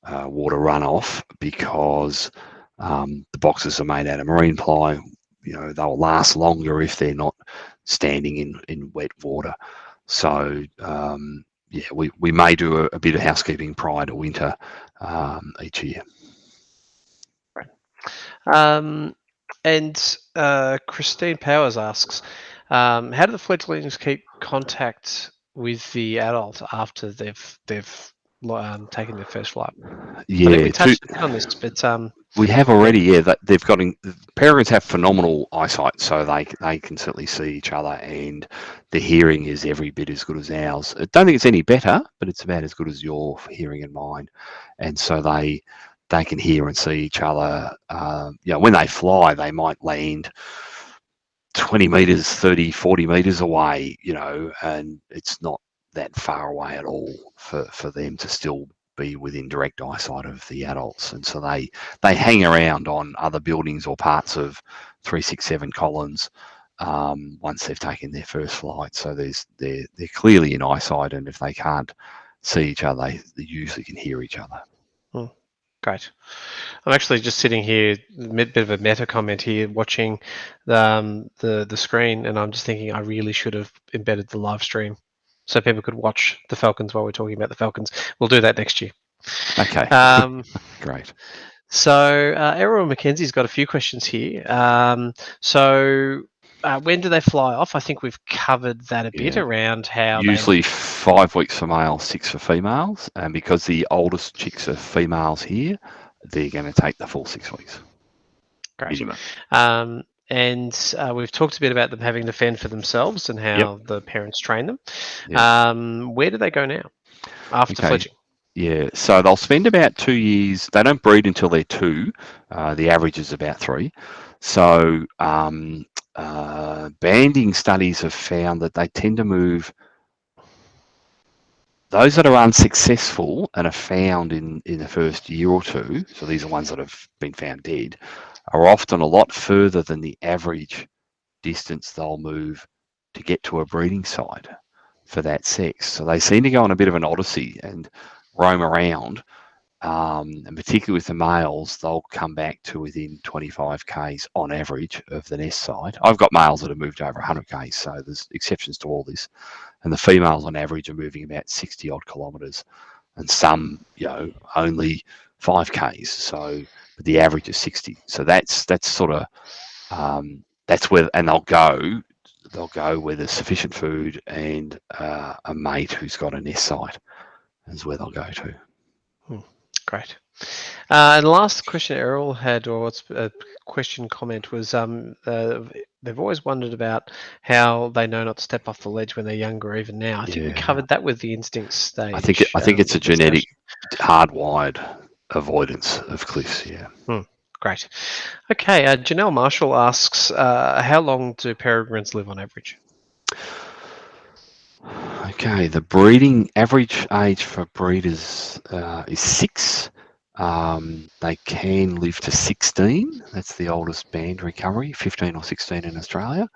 water runoff, because the boxes are made out of marine ply. They'll last longer if they're not standing in wet water. So yeah, we may do a bit of housekeeping prior to winter each year. And Christine Powers asks, how do the fledglings keep contact with the adult after they've taken their first flight? I think we Yeah, touched a bit on this, but we have yeah, already. Yeah, that they've got. Parents have phenomenal eyesight, so they can certainly see each other, and the hearing is every bit as good as ours. I don't think it's any better, but it's about as good as your hearing and mine, and so they can hear and see each other. When they fly, they might land 20 meters, 30, 40 meters away, and it's not that far away at all for them to still be within direct eyesight of the adults. And so they hang around on other buildings or parts of 367 Collins once they've taken their first flight. So they're clearly in eyesight, and if they can't see each other, they usually can hear each other. Great. I'm actually just sitting here, a bit of a meta comment here, watching the screen, and I'm just thinking I really should have embedded the live stream so people could watch the Falcons while we're talking about the Falcons. We'll do that next year. Okay, great. So Errol Mackenzie's got a few questions here. When do they fly off? I think we've covered that a bit around how usually 5 weeks for males, 6 for females, and because the oldest chicks are females here, they're going to take the full 6 weeks. Great. Minimum. And we've talked a bit about them having to fend for themselves and how the parents train them. Yep. Where do they go now after fledging? Yeah, so they'll spend about 2 years. They don't breed until they're 2. The average is about 3. So banding studies have found that they tend to move. Those that are unsuccessful and are found in the first year or 2, so these are ones that have been found dead, are often a lot further than the average distance they'll move to get to a breeding site for that sex. So they seem to go on a bit of an odyssey and roam around, and particularly with the males, they'll come back to within 25 k's on average of the nest site. I've got males that have moved over 100 k's, so there's exceptions to all this. And the females on average are moving about 60 odd kilometres, and some, only 5 k's. So but the average is 60. So that's sort of that's where, and they'll go they'll go where there's sufficient food, and a mate who's got a nest site is where they'll go to. Great. And the last question Errol had, or it's a question comment, was they've always wondered about how they know not to step off the ledge when they're younger, even now. I think we Yeah, covered that with the instinct I stage. think it's a At the genetic, station. hardwired avoidance of cliffs. Yeah. Great. Okay, Janelle Marshall asks, how long do peregrines live on average? Okay, the breeding average age for breeders is 6. They can live to 16. That's the oldest band recovery, 15 or 16 in Australia.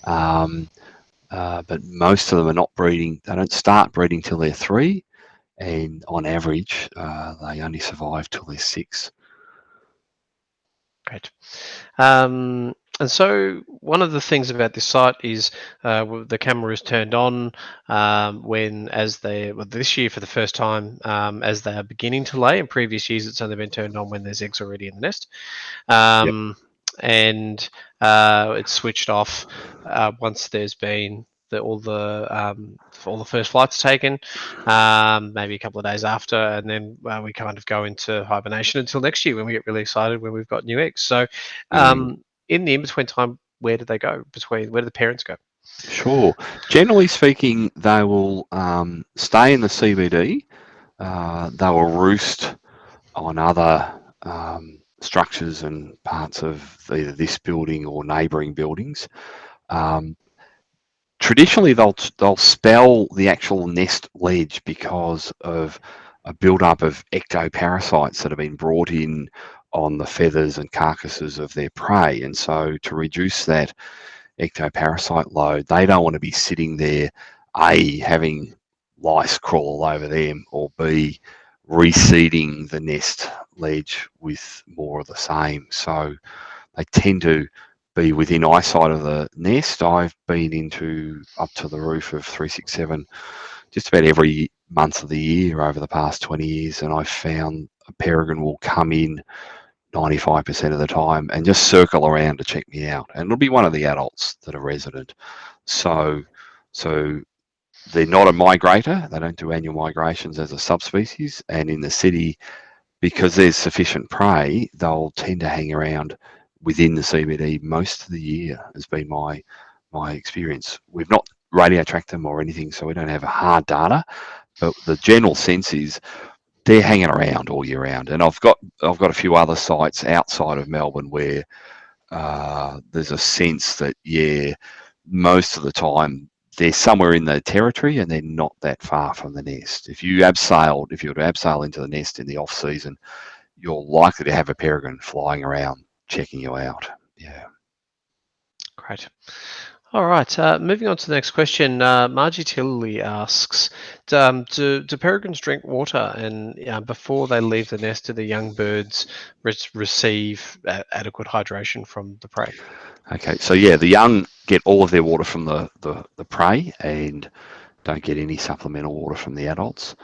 But most of them are not breeding. They don't start breeding till they're 3, and on average, they only survive till they're 6. Great. And so one of the things about this site is the camera is turned on when, this year for the first time, as they are beginning to lay. In previous years, it's only been turned on when there's eggs already in the nest. Yep. And it's switched off once there's been all the first flights taken, maybe a couple of days after, and then we kind of go into hibernation until next year when we get really excited when we've got new eggs. So in the in-between time, where do they go? Where do the parents go? Sure. Generally speaking, they will stay in the CBD. They will roost on other structures and parts of either this building or neighbouring buildings. Traditionally, they'll spell the actual nest ledge because of a build-up of ectoparasites that have been brought in on the feathers and carcasses of their prey, and so to reduce that ectoparasite load, they don't want to be sitting there, A, having lice crawl all over them, or B, reseeding the nest ledge with more of the same. So they tend to be within eyesight of the nest. I've been into up to the roof of 367 just about every month of the year over the past 20 years, and I've found a peregrine will come in 95% of the time and just circle around to check me out, and it'll be one of the adults that are resident. So they're not a migrator. They don't do annual migrations as a subspecies, and in the city, because there's sufficient prey, they'll tend to hang around within the CBD most of the year, has been my experience. We've not radio tracked them or anything, so we don't have hard data, but the general sense is they're hanging around all year round. And I've got a few other sites outside of Melbourne where there's a sense that most of the time they're somewhere in the territory and they're not that far from the nest. If you were to abseil into the nest in the off season, you're likely to have a peregrine flying around checking you out. Yeah. Great. All right. Moving on to the next question. Margie Tilley asks, do peregrines drink water, and before they leave the nest, do the young birds receive adequate hydration from the prey? Okay. So yeah, the young get all of their water from the prey and don't get any supplemental water from the adults.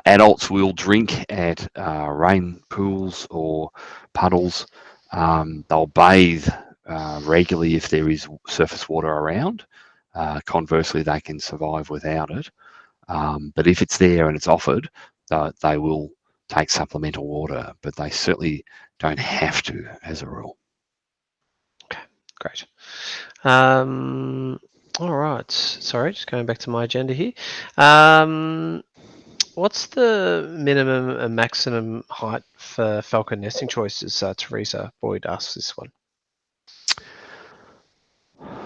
Adults will drink at rain pools or puddles. They'll bathe regularly if there is surface water around. Conversely, they can survive without it. But if it's there and it's offered, they will take supplemental water, but they certainly don't have to as a rule. Okay, great. All right. Sorry, just going back to my agenda here. What's the minimum and maximum height for falcon nesting choices? Teresa Boyd asks this one.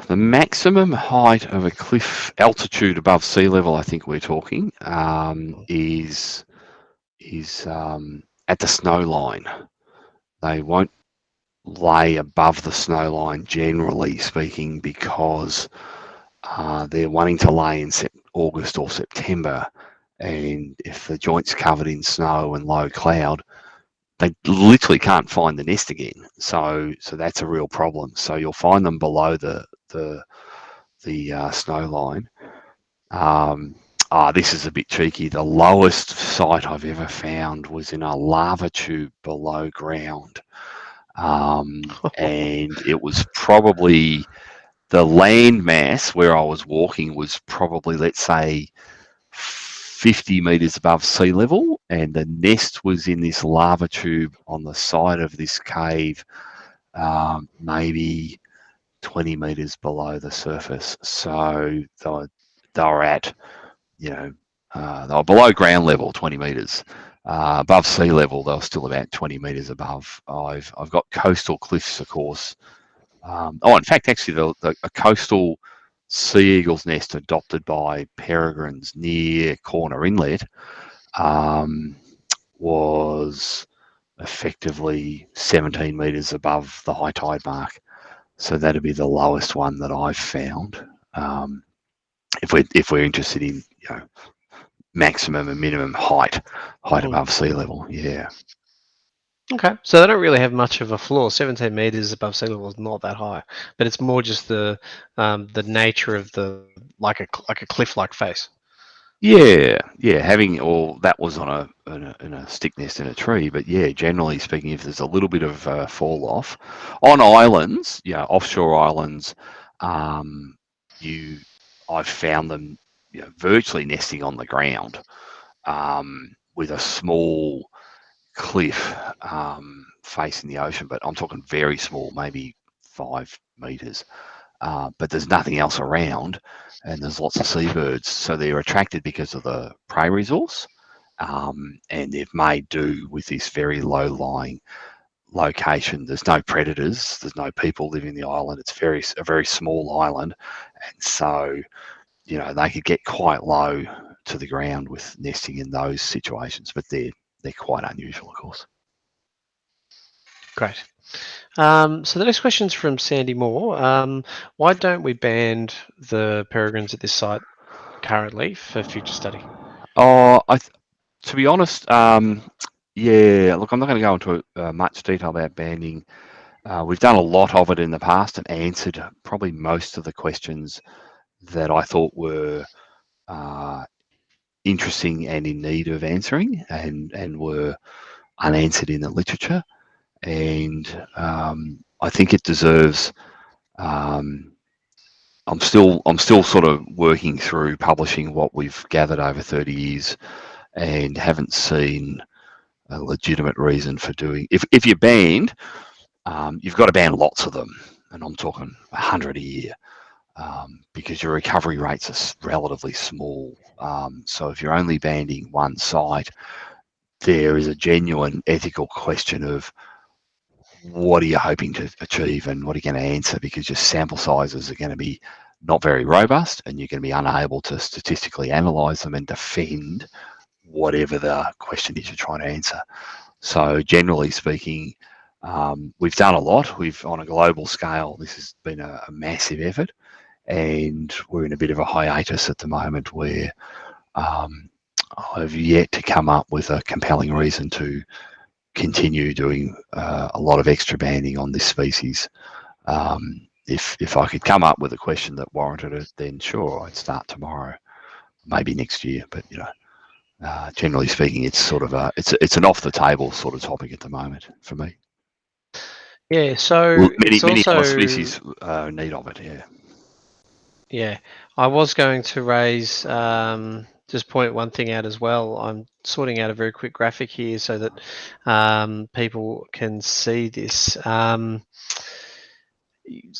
The maximum height of a cliff altitude above sea level, I think we're talking, is at the snow line. They won't lay above the snow line, generally speaking, because they're wanting to lay in August or September, and if the joint's covered in snow and low cloud, they literally can't find the nest again. So that's a real problem. So you'll find them below the snow line. This is a bit cheeky. The lowest site I've ever found was in a lava tube below ground. And it was probably the land mass where I was walking was probably, let's say, 50 metres above sea level, and the nest was in this lava tube on the side of this cave, maybe 20 metres below the surface. So they were at, they were below ground level, 20 metres. Above sea level, they were still about 20 metres above. I've got coastal cliffs, of course. In fact, actually, a coastal sea eagle's nest adopted by peregrines near Corner Inlet was effectively 17 metres above the high tide mark. So that'd be the lowest one that I've found. If we're interested in maximum and minimum height above sea level, yeah. Okay, so they don't really have much of a floor. 17 meters above sea level is not that high, but it's more just the nature of the like a cliff-like face. Yeah. Having all that was on a stick nest in a tree, but yeah, generally speaking, if there's a little bit of fall off on islands, offshore islands, I've found them virtually nesting on the ground, with a small cliff facing the ocean, but I'm talking very small, maybe 5 meters. But there's nothing else around, and there's lots of seabirds, so they're attracted because of the prey resource, and they've made do with this very low-lying location. There's no predators, there's no people living in the island. It's a very small island, and so they could get quite low to the ground with nesting in those situations, but they're quite unusual, of course. Great. So the next question is from Sandy Moore. Why don't we ban the peregrines at this site currently for future study? Oh, to be honest, yeah. Look, I'm not going to go into much detail about banding. We've done a lot of it in the past and answered probably most of the questions that I thought were interesting and in need of answering, and were unanswered in the literature. And I think it deserves. I'm still sort of working through publishing what we've gathered over 30 years, and haven't seen a legitimate reason for doing. If you're banned, you've got to ban lots of them, and I'm talking 100 a year, because your recovery rates are relatively small. So if you're only banning one site, there is a genuine ethical question of what are you hoping to achieve and what are you going to answer, because your sample sizes are going to be not very robust, and you're going to be unable to statistically analyse them and defend whatever the question is you're trying to answer. So generally speaking, we've done a lot. On a global scale, this has been a massive effort, and we're in a bit of a hiatus at the moment where I've yet to come up with a compelling reason to continue doing a lot of extra banding on this species. If I could come up with a question that warranted it, then sure, I'd start tomorrow, maybe next year. But generally speaking, it's sort of it's an off the table sort of topic at the moment for me. Yeah, so Many other species in need of it. Yeah. Yeah, I was going to raise just point one thing out as well. I'm sorting out a very quick graphic here so that people can see this.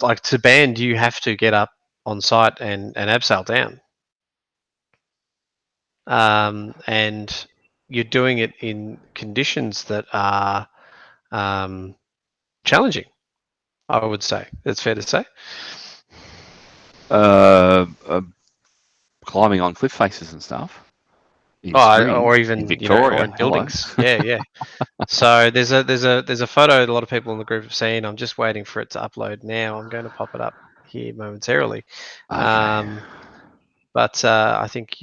Like to band, you have to get up on site and abseil down, and you're doing it in conditions that are challenging. I would say that's fair to say. Climbing on cliff faces and stuff in Oh, spring or in even Victoria. or in buildings. Yeah. So there's a photo a lot of people in the group have seen. I'm just waiting for it to upload now. I'm going to pop it up here momentarily. Okay. But I think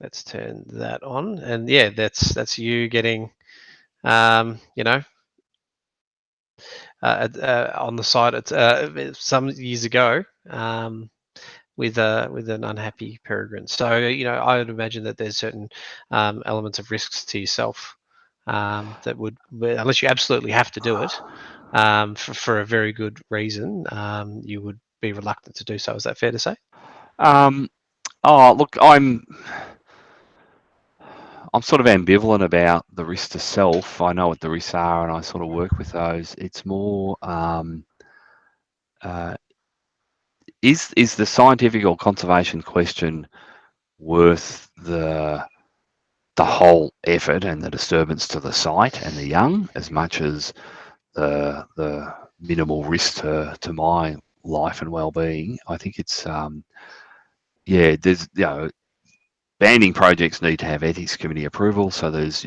let's turn that on, and yeah, that's you getting um, you know on the side. It's some years ago. With an unhappy peregrine. So I would imagine that there's certain elements of risks to yourself that would, unless you absolutely have to do it for a very good reason, you would be reluctant to do so. Is that fair to say? Look, I'm sort of ambivalent about the risk to self. I know what the risks are, and I sort of work with those. It's more is the scientific or conservation question worth the whole effort and the disturbance to the site and the young, as much as the minimal risk to my life and well-being? I think it's there's banding projects need to have ethics committee approval, so there's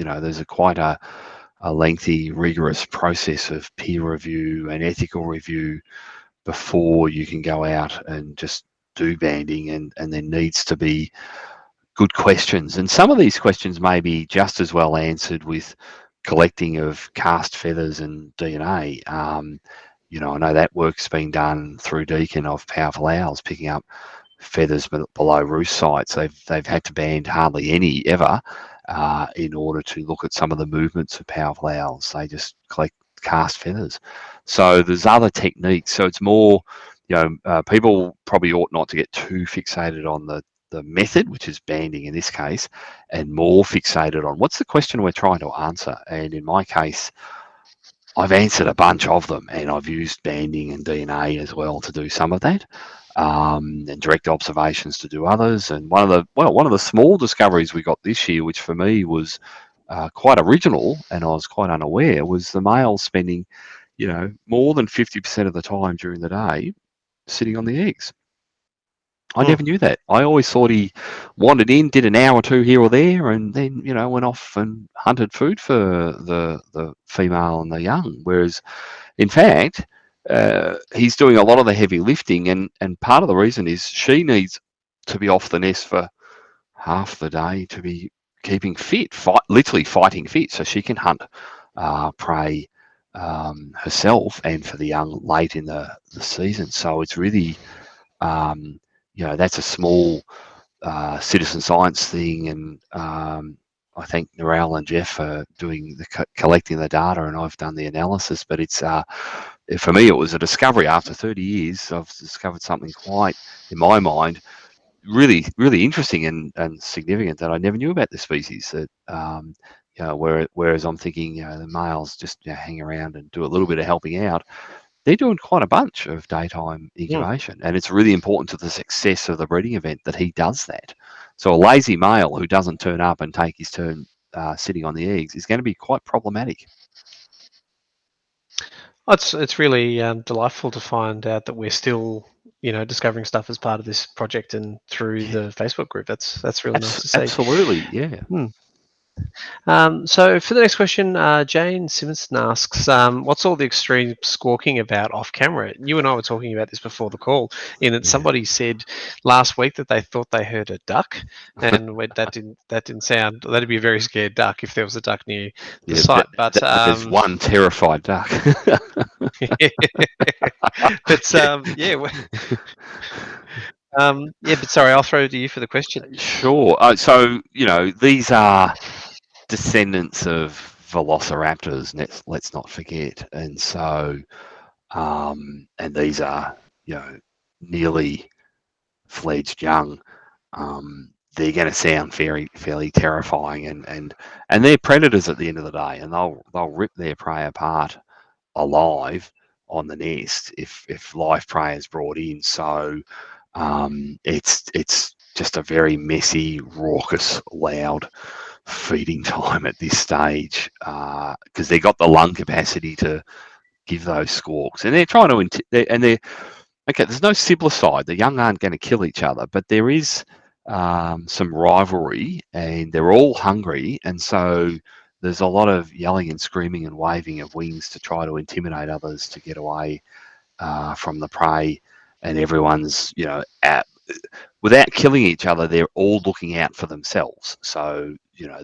quite a lengthy, rigorous process of peer review and ethical review before you can go out and just do banding, and there needs to be good questions. And some of these questions may be just as well answered with collecting of cast feathers and DNA. I know that work's been done through Deakin of powerful owls, picking up feathers below roost sites. They've had to band hardly any ever in order to look at some of the movements of powerful owls. They just collect cast feathers. So there's other techniques. So it's more, people probably ought not to get too fixated on the method, which is banding in this case, and more fixated on what's the question we're trying to answer. And in my case, I've answered a bunch of them, and I've used banding and DNA as well to do some of that, and direct observations to do others. And one of the small discoveries we got this year, which for me was quite original, and I was quite unaware, was the male spending, more than 50% of the time during the day sitting on the eggs. I never knew that. I always thought he wandered in, did an hour or two here or there, and then went off and hunted food for the female and the young. Whereas, in fact, he's doing a lot of the heavy lifting, and part of the reason is she needs to be off the nest for half the day to be keeping fit, literally fighting fit, so she can hunt prey herself and for the young late in the season. So it's really that's a small citizen science thing, and I thank Narelle and Jeff for doing the collecting the data, and I've done the analysis. But it's for me, it was a discovery. After 30 years, I've discovered something quite, in my mind, really, really interesting and significant that I never knew about the species. That whereas I'm thinking, the males just hang around and do a little bit of helping out. They're doing quite a bunch of daytime incubation, and it's really important to the success of the breeding event that he does that. So a lazy male who doesn't turn up and take his turn sitting on the eggs is going to be quite problematic. It's really delightful to find out that we're still, discovering stuff as part of this project and through the Facebook group. That's really nice to see. Absolutely, yeah. So for the next question, Jane Simonson asks, what's all the extreme squawking about off camera? You and I were talking about this before the call, in that somebody said last week that they thought they heard a duck, and that didn't sound. That'd be a very scared duck if there was a duck near the site. But there's one terrified duck. But but sorry, I'll throw it to you for the question. Sure. So these are descendants of velociraptors. Let's not forget, and so and these are nearly fledged young. They're going to sound fairly terrifying, and they're predators at the end of the day, and they'll rip their prey apart alive on the nest if live prey is brought in. So it's just a very messy, raucous, loud feeding time at this stage, because they've got the lung capacity to give those squawks, and they're trying to okay, there's no siblicide. The young aren't going to kill each other, but there is some rivalry, and they're all hungry, and so there's a lot of yelling and screaming and waving of wings to try to intimidate others to get away from the prey, and everyone's without killing each other, they're all looking out for themselves. So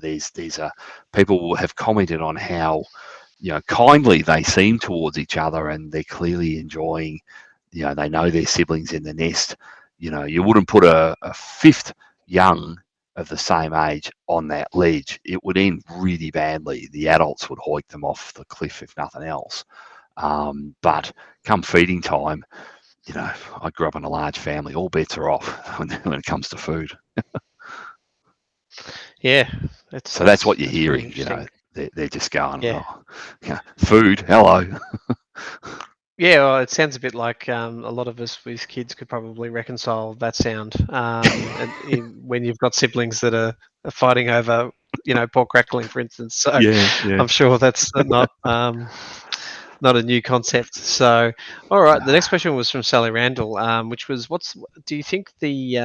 these are people have commented on how kindly they seem towards each other, and they're clearly enjoying. They know their siblings in the nest. You wouldn't put a fifth young of the same age on that ledge. It would end really badly. The adults would hoik them off the cliff if nothing else. But come feeding time, I grew up in a large family. All bets are off when it comes to food. Yeah, So that's what you're that's pretty hearing. interesting. They're just going, Yeah. food. Hello. Yeah, well, it sounds a bit like a lot of us with kids could probably reconcile that sound. When you've got siblings that are fighting over, pork crackling, for instance. So Yeah, yeah. I'm sure that's not a new concept. So, all right, the next question was from Sally Randall, which was, do you think the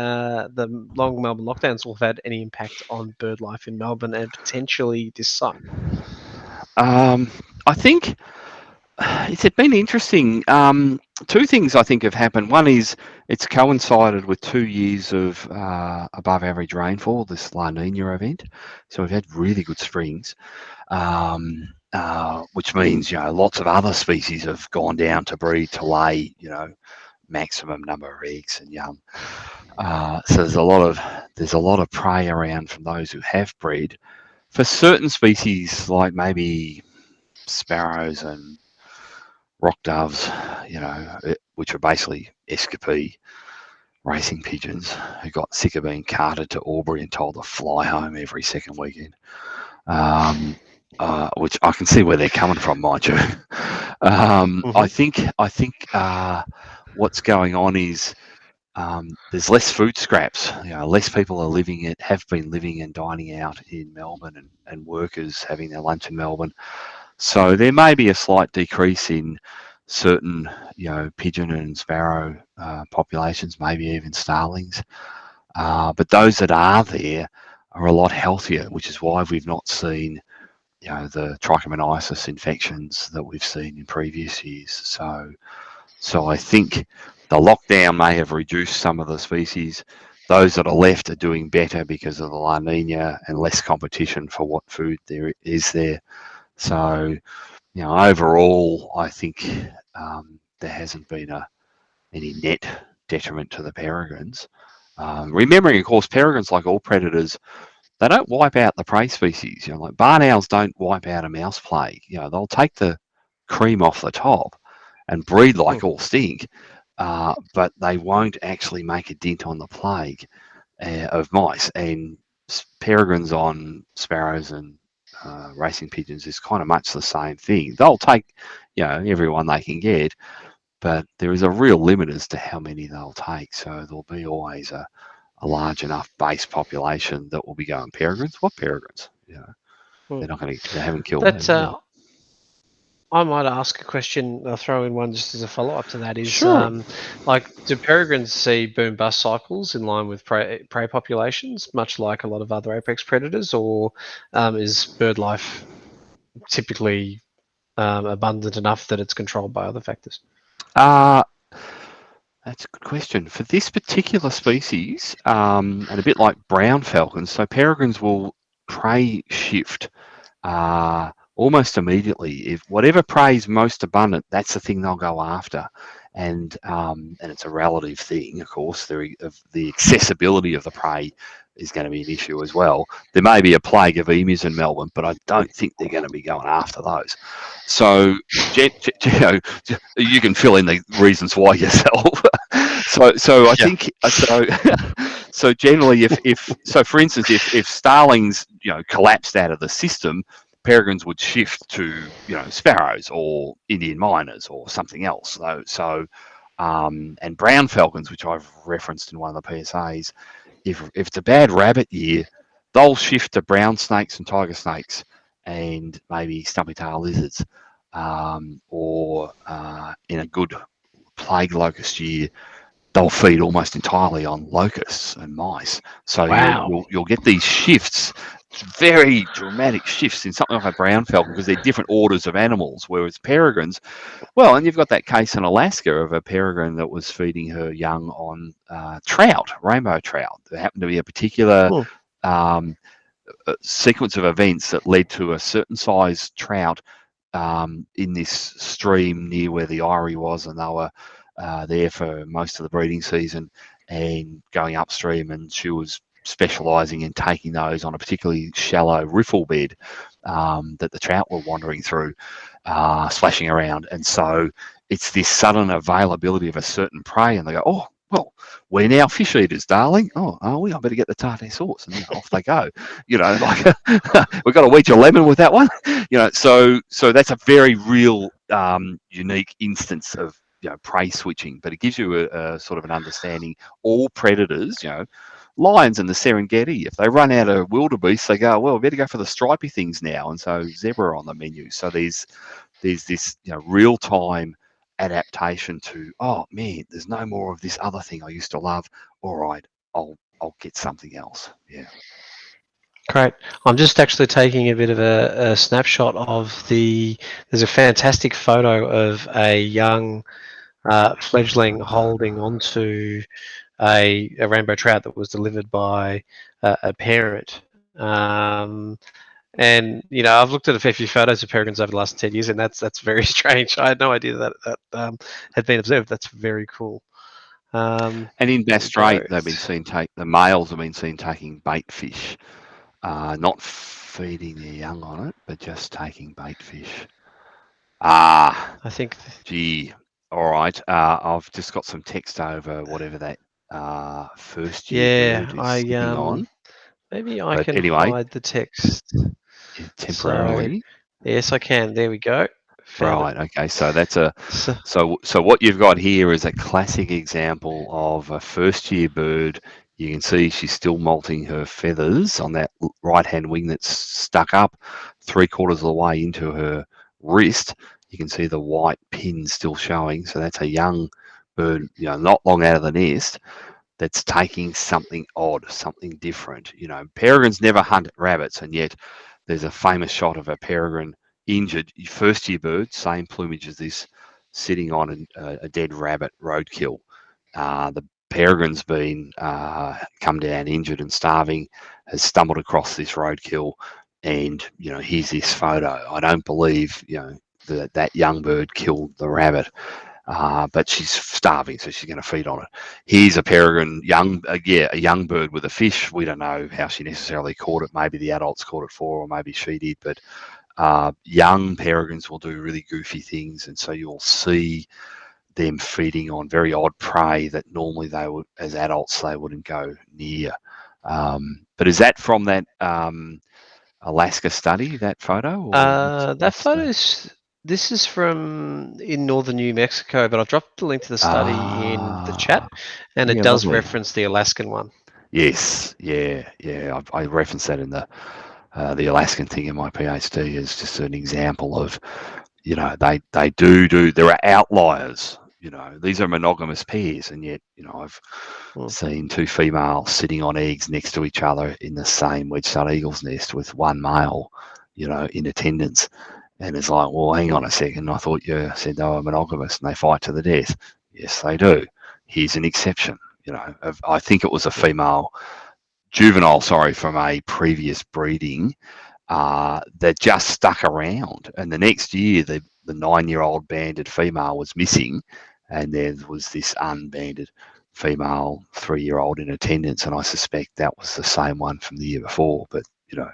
long Melbourne lockdowns will have had any impact on bird life in Melbourne and potentially this site? I think it's been interesting. Two things I think have happened. One is it's coincided with 2 years of above average rainfall, this La Nina event. So we've had really good springs, which means lots of other species have gone down to breed to lay maximum number of eggs and young. So there's a lot of prey around from those who have bred. For certain species like maybe sparrows and rock doves, which are basically escapee racing pigeons who got sick of being carted to Albury and told to fly home every second weekend. Which I can see where they're coming from, mind you. I think what's going on is there's less food scraps. Less people have been living and dining out in Melbourne, and workers having their lunch in Melbourne. So there may be a slight decrease in certain, pigeon and sparrow populations, maybe even starlings. But those that are there are a lot healthier, which is why we've not seen, the trichomoniasis infections that we've seen in previous years. So I think the lockdown may have reduced some of the species. Those that are left are doing better because of the La Nina and less competition for what food there is there. So, overall, I think there hasn't been any net detriment to the peregrines. Remembering, of course, peregrines, like all predators, they don't wipe out the prey species. Like barn owls don't wipe out a mouse plague. They'll take the cream off the top and breed like all stink, but they won't actually make a dent on the plague of mice. And peregrines on sparrows and racing pigeons is kind of much the same thing. They'll take, everyone they can get, but there is a real limit as to how many they'll take. So there'll be always a large enough base population that will be going peregrines. What peregrines? They're not going to. They haven't killed That them. I might ask a question. I'll throw in one just as a follow up to that. Is Sure. like, do peregrines see boom bust cycles in line with prey populations, much like a lot of other apex predators, or is bird life typically abundant enough that it's controlled by other factors? That's a good question. For this particular species, and a bit like brown falcons, so peregrines will prey shift almost immediately. If whatever prey is most abundant, that's the thing they'll go after. And it's a relative thing, of course. The accessibility of the prey is going to be an issue as well. There may be a plague of emus in Melbourne, but I don't think they're going to be going after those. So, you can fill in the reasons why yourself. So I think so. So generally, for instance, if starlings collapsed out of the system, peregrines would shift to sparrows or Indian miners or something else. And brown falcons, which I've referenced in one of the PSAs, if it's a bad rabbit year, they'll shift to brown snakes and tiger snakes and maybe stumpy tail lizards, or in a good plague locust year, they'll feed almost entirely on locusts and mice. So Wow. you'll get these shifts, very dramatic shifts in something like a brown falcon, because they're different orders of animals. Whereas peregrines, well, and you've got that case in Alaska of a peregrine that was feeding her young on trout, rainbow trout. There happened to be a particular sequence of events that led to a certain size trout in this stream near where the eyrie was, and they were there for most of the breeding season and going upstream, and she was specialising in taking those on a particularly shallow riffle bed that the trout were wandering through, splashing around. And so it's this sudden availability of a certain prey, and they go, oh, well, we're now fish eaters, darling. Oh, are we? I better get the tartare sauce, and off they go. Like we've got to eat your lemon with that one. So that's a very real, unique instance of prey switching, but it gives you a sort of an understanding. All predators, lions in the Serengeti, if they run out of wildebeest, they go, well, we better go for the stripy things now, and so zebra on the menu. So there's this real time adaptation to, oh man, there's no more of this other thing I used to love. All right, I'll get something else. Yeah. Great. I'm just actually taking a bit of a snapshot of there's a fantastic photo of a young fledgling holding onto a rainbow trout that was delivered by a parent. And I've looked at a fair few photos of peregrines over the last 10 years, and that's very strange. I had no idea that had been observed. That's very cool. And in Bass Strait, they've been seen the males have been seen taking bait fish, not feeding their young on it, but just taking bait fish. I think. Gee, all right. I've just got some text over whatever that first year bird is sitting on. Maybe I But can anyway, hide the text temporarily. Yes, I can. There we go. Right. Okay. So that's so what you've got here is a classic example of a first-year bird. You can see she's still molting her feathers on that right-hand wing that's stuck up 3/4 of the way into her wrist. You can see the white pin still showing. So that's a young bird, not long out of the nest, that's taking something odd, something different. Peregrines never hunt rabbits, and yet there's a famous shot of a peregrine injured first-year bird, same plumage as this, sitting on a dead rabbit roadkill. The peregrine's been come down injured and starving, has stumbled across this roadkill, and here's this photo. I don't believe that young bird killed the rabbit. But she's starving, so she's going to feed on it. Here's a peregrine, a young bird with a fish. We don't know how she necessarily caught it. Maybe the adults caught it for her, or maybe she did. But young peregrines will do really goofy things, and so you'll see them feeding on very odd prey that normally they would, as adults, they wouldn't go near. But is that from that Alaska study, that photo? Or that photo this is from in northern New Mexico, but I've dropped the link to the study in the chat, and it does reference the Alaskan one. Yes, yeah. I referenced that in the Alaskan thing in my PhD as just an example of, they do. There are outliers. These are monogamous pairs, and yet, I've seen two females sitting on eggs next to each other in the same wedge-tailed eagle's nest with one male, in attendance. And it's like, well, hang on a second. I thought you said they were monogamous and they fight to the death. Yes, they do. Here's an exception. I think it was a female juvenile, from a previous breeding that just stuck around. And the next year, the 9-year-old banded female was missing, and there was this unbanded female 3-year-old in attendance. And I suspect that was the same one from the year before, but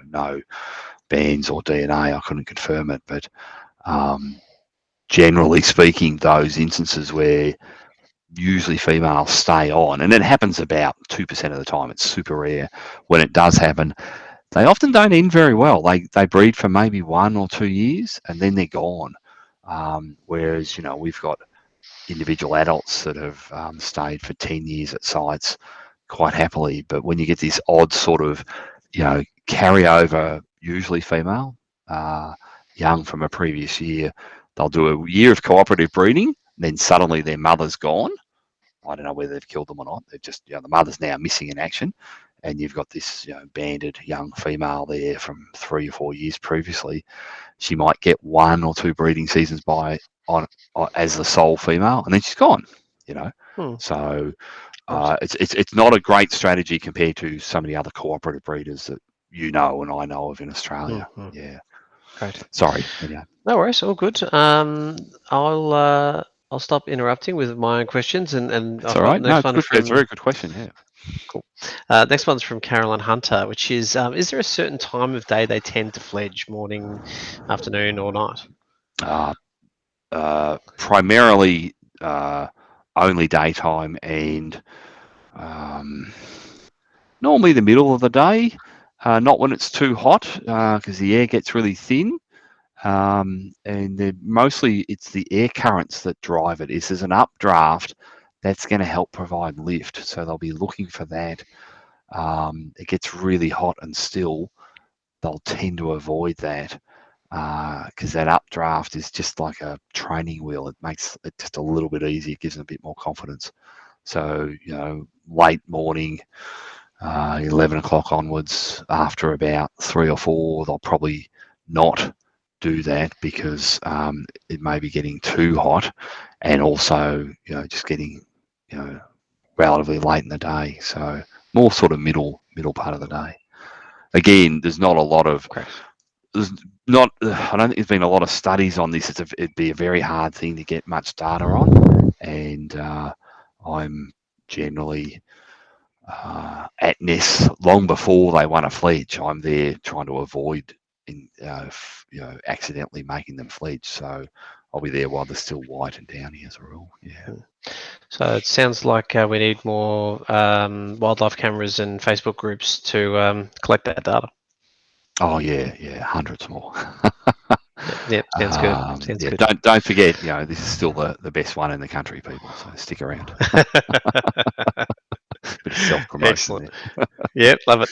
no bands or DNA. I couldn't confirm it, but generally speaking, those instances where usually females stay on, and it happens about 2% of the time. It's super rare. When it does happen, they often don't end very well. They breed for maybe 1 or 2 years, and then they're gone. Whereas we've got individual adults that have stayed for 10 years at sites quite happily. But when you get this odd sort of carryover, usually female, young from a previous year, they'll do a year of cooperative breeding, then suddenly their mother's gone. I don't know whether they've killed them or not. They've just, the mother's now missing in action, and you've got this banded young female there from 3 or 4 years previously. She might get 1 or 2 breeding seasons as the sole female, and then she's gone. So it's not a great strategy compared to some of the other cooperative breeders that and I know of in Australia. Yeah. Great. Sorry. No worries. All good. I'll stop interrupting with my own questions, and That's all right. No, it's a very good question. Yeah. Cool. Next one's from Caroline Hunter, which is there a certain time of day they tend to fledge, morning, afternoon, or night? primarily only daytime and um, normally the middle of the day, not when it's too hot because the air gets really thin. And mostly it's the air currents that drive it. If there's an updraft, that's going to help provide lift. So they'll be looking for that. It gets really hot and still, they'll tend to avoid that because that updraft is just like a training wheel. It makes it just a little bit easier, it gives them a bit more confidence. So, late morning, 11 o'clock onwards, after about 3 or 4, they'll probably not do that because it may be getting too hot and also, just getting, relatively late in the day. So more sort of middle part of the day. Again, there's not a lot of, there's not, I don't think there's been a lot of studies on this. It'd be a very hard thing to get much data on. And I'm generally at nests long before they want to fledge. I'm there trying to avoid, accidentally making them fledge. So I'll be there while they're still white and downy as a rule. Yeah. So it sounds like we need more wildlife cameras and Facebook groups to collect that data. Oh yeah, hundreds more. Yep, sounds good. Sounds good. Don't forget, this is still the best one in the country, people. So stick around. Bit of self-promotion Excellent. there. Yep, love it.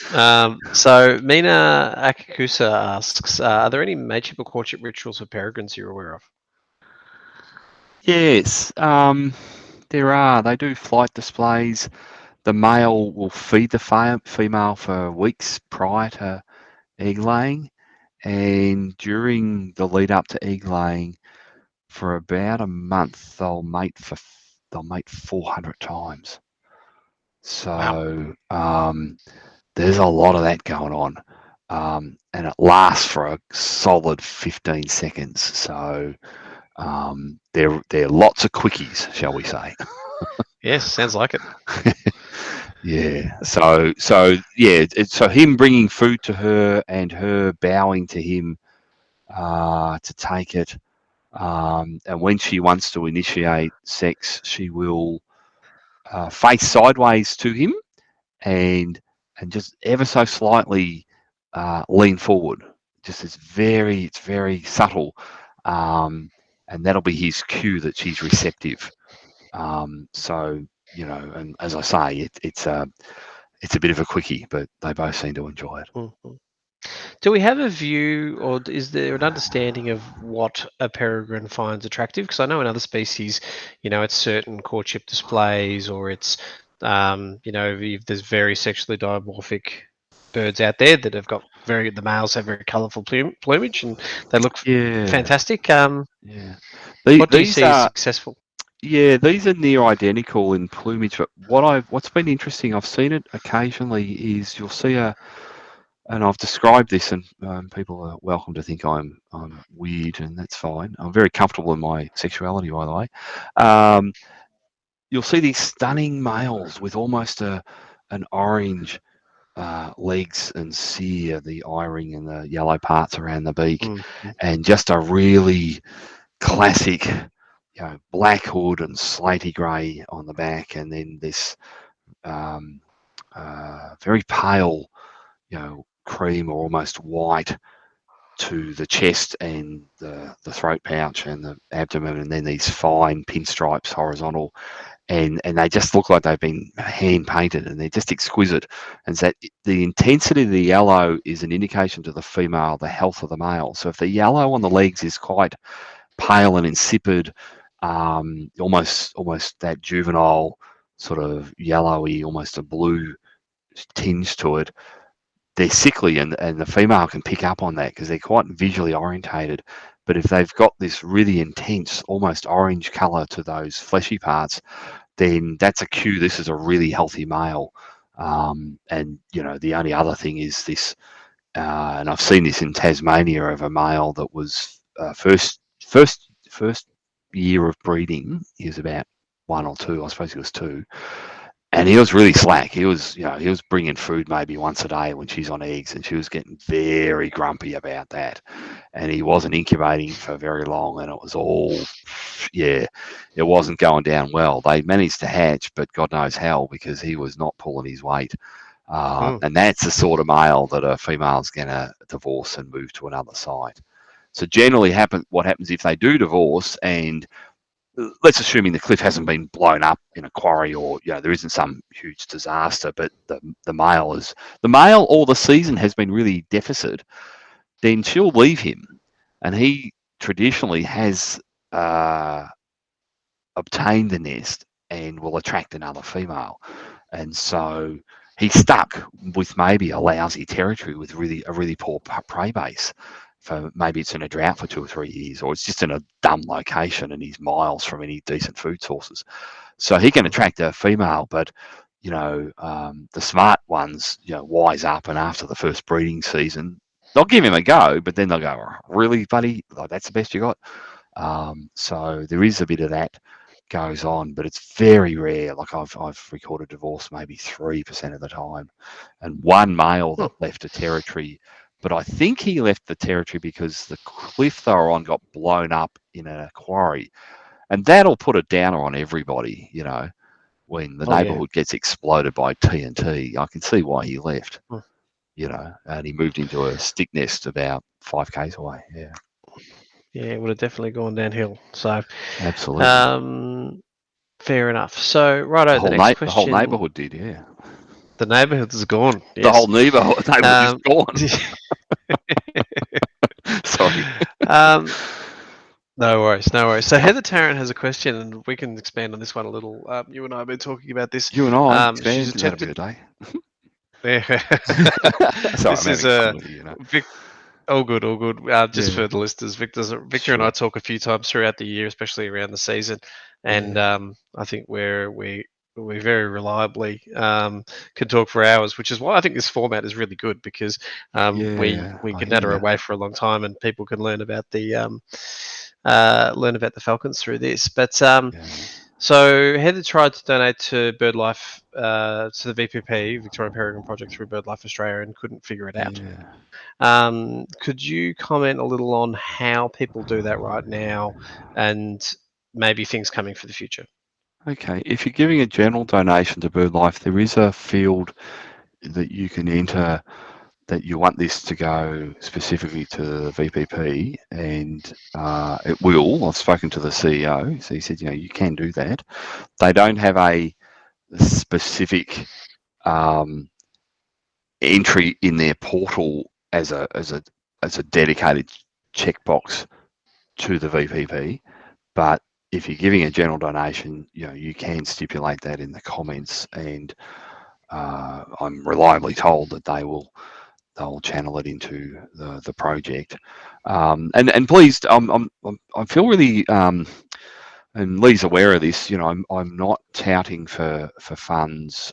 So Mina Akakusa asks, are there any mateship or courtship rituals for peregrines you're aware of? Yes, there are. They do flight displays. The male will feed the female for weeks prior to egg laying, and during the lead up to egg laying, for about a month, they'll mate 400 times. So there's a lot of that going on, and it lasts for a solid 15 seconds. So they're lots of quickies, shall we say? Yes, sounds like it. Yeah. So so him bringing food to her and her bowing to him to take it. And when she wants to initiate sex, she will face sideways to him and just ever so slightly lean forward. Just it's very subtle, and that'll be his cue that she's receptive. So and as I say, it's a bit of a quickie, but they both seem to enjoy it. Mm-hmm. Do we have a view, or is there an understanding of what a peregrine finds attractive? Because I know in other species, it's certain courtship displays, or it's, if there's very sexually dimorphic birds out there that have got the males have very colourful plumage and they look fantastic. Yeah. What do you These see as are successful? these are near identical in plumage, but what's been interesting, I've seen it occasionally, is you'll see and I've described this, and people are welcome to think I'm weird, and that's fine. I'm very comfortable in my sexuality, by the way. You'll see these stunning males with almost an orange legs and cere, the eye-ring and the yellow parts around the beak, and just a really classic, black hood and slaty grey on the back, and then this very pale, cream or almost white to the chest and the throat pouch and the abdomen, and then these fine pinstripes horizontal, and they just look like they've been hand painted, and they're just exquisite. And so the intensity of the yellow is an indication to the female the health of the male. So if the yellow on the legs is quite pale and insipid, almost that juvenile sort of yellowy, almost a blue tinge to it, they're sickly, and the female can pick up on that because they're quite visually orientated. But if they've got this really intense, almost orange colour to those fleshy parts, then that's a cue this is a really healthy male. And the only other thing is this, and I've seen this in Tasmania of a male that was first year of breeding. He was about 1 or 2, I suppose he was 2, And he was really slack. He was, he was bringing food maybe once a day when she's on eggs, and she was getting very grumpy about that. And he wasn't incubating for very long, and it was all, yeah, it wasn't going down well. They managed to hatch, but God knows how, because he was not pulling his weight. Mm. And that's the sort of male that a female's going to divorce and move to another site. So generally, what happens if they do divorce, and let's assuming the cliff hasn't been blown up in a quarry, or there isn't some huge disaster, but the male or the season has been really deficit, then she'll leave him, and he traditionally has uh, obtained the nest and will attract another female. And so he's stuck with maybe a lousy territory with a really poor prey base. For maybe it's in a drought for 2 or 3 years, or it's just in a dumb location and he's miles from any decent food sources. So he can attract a female, but the smart ones, wise up, and after the first breeding season, they'll give him a go, but then they'll go, "Really, buddy? Like, that's the best you got?" So there is a bit of that goes on, but it's very rare. Like I've recorded divorce maybe 3% of the time, and one male that left a territory, but I think he left the territory because the cliff they were on got blown up in a quarry, and that'll put a downer on everybody. When the Oh yeah. neighbourhood gets exploded by TNT, I can see why he left. Mm. And he moved into a stick nest about 5 k's away. Yeah, Yeah, it would have definitely gone downhill. So, absolutely. fair enough. So, righto, the next The whole question. neighbourhood did. Yeah. The neighbourhood is gone. The Yes. whole neighbourhood is Um, gone. Sorry. um, no worries, no worries. So Heather Tarrant has a question, and we can expand on this one a little. You and I have been talking about this. You and I, She's expand, that'll be attempted. a day. Yeah. Sorry, I'm This is having comedy, all good, all good. Just Yeah, for the listeners, Victor and I sure. talk a few times throughout the year, especially around the season, and Yeah, I think we very reliably can talk for hours, which is why I think this format is really good, because yeah, we I can hear natter you. away for a long time, and people can learn about the Falcons through this. But Yeah, so Heather tried to donate to BirdLife, to the VPP, Victorian Peregrine Project, through BirdLife Australia, and couldn't figure it out. yeah. Could you comment a little on how people do that right now, and maybe things coming for the future? Okay, if you're giving a general donation to BirdLife, there is a field that you can enter that you want this to go specifically to the VPP, and it will. I've spoken to the CEO, so he said, you can do that. They don't have a specific entry in their portal as a dedicated checkbox to the VPP, but if you're giving a general donation, you can stipulate that in the comments, and I'm reliably told that they'll channel it into the project. And please, I feel really, and Leigh's aware of this. I'm not touting for funds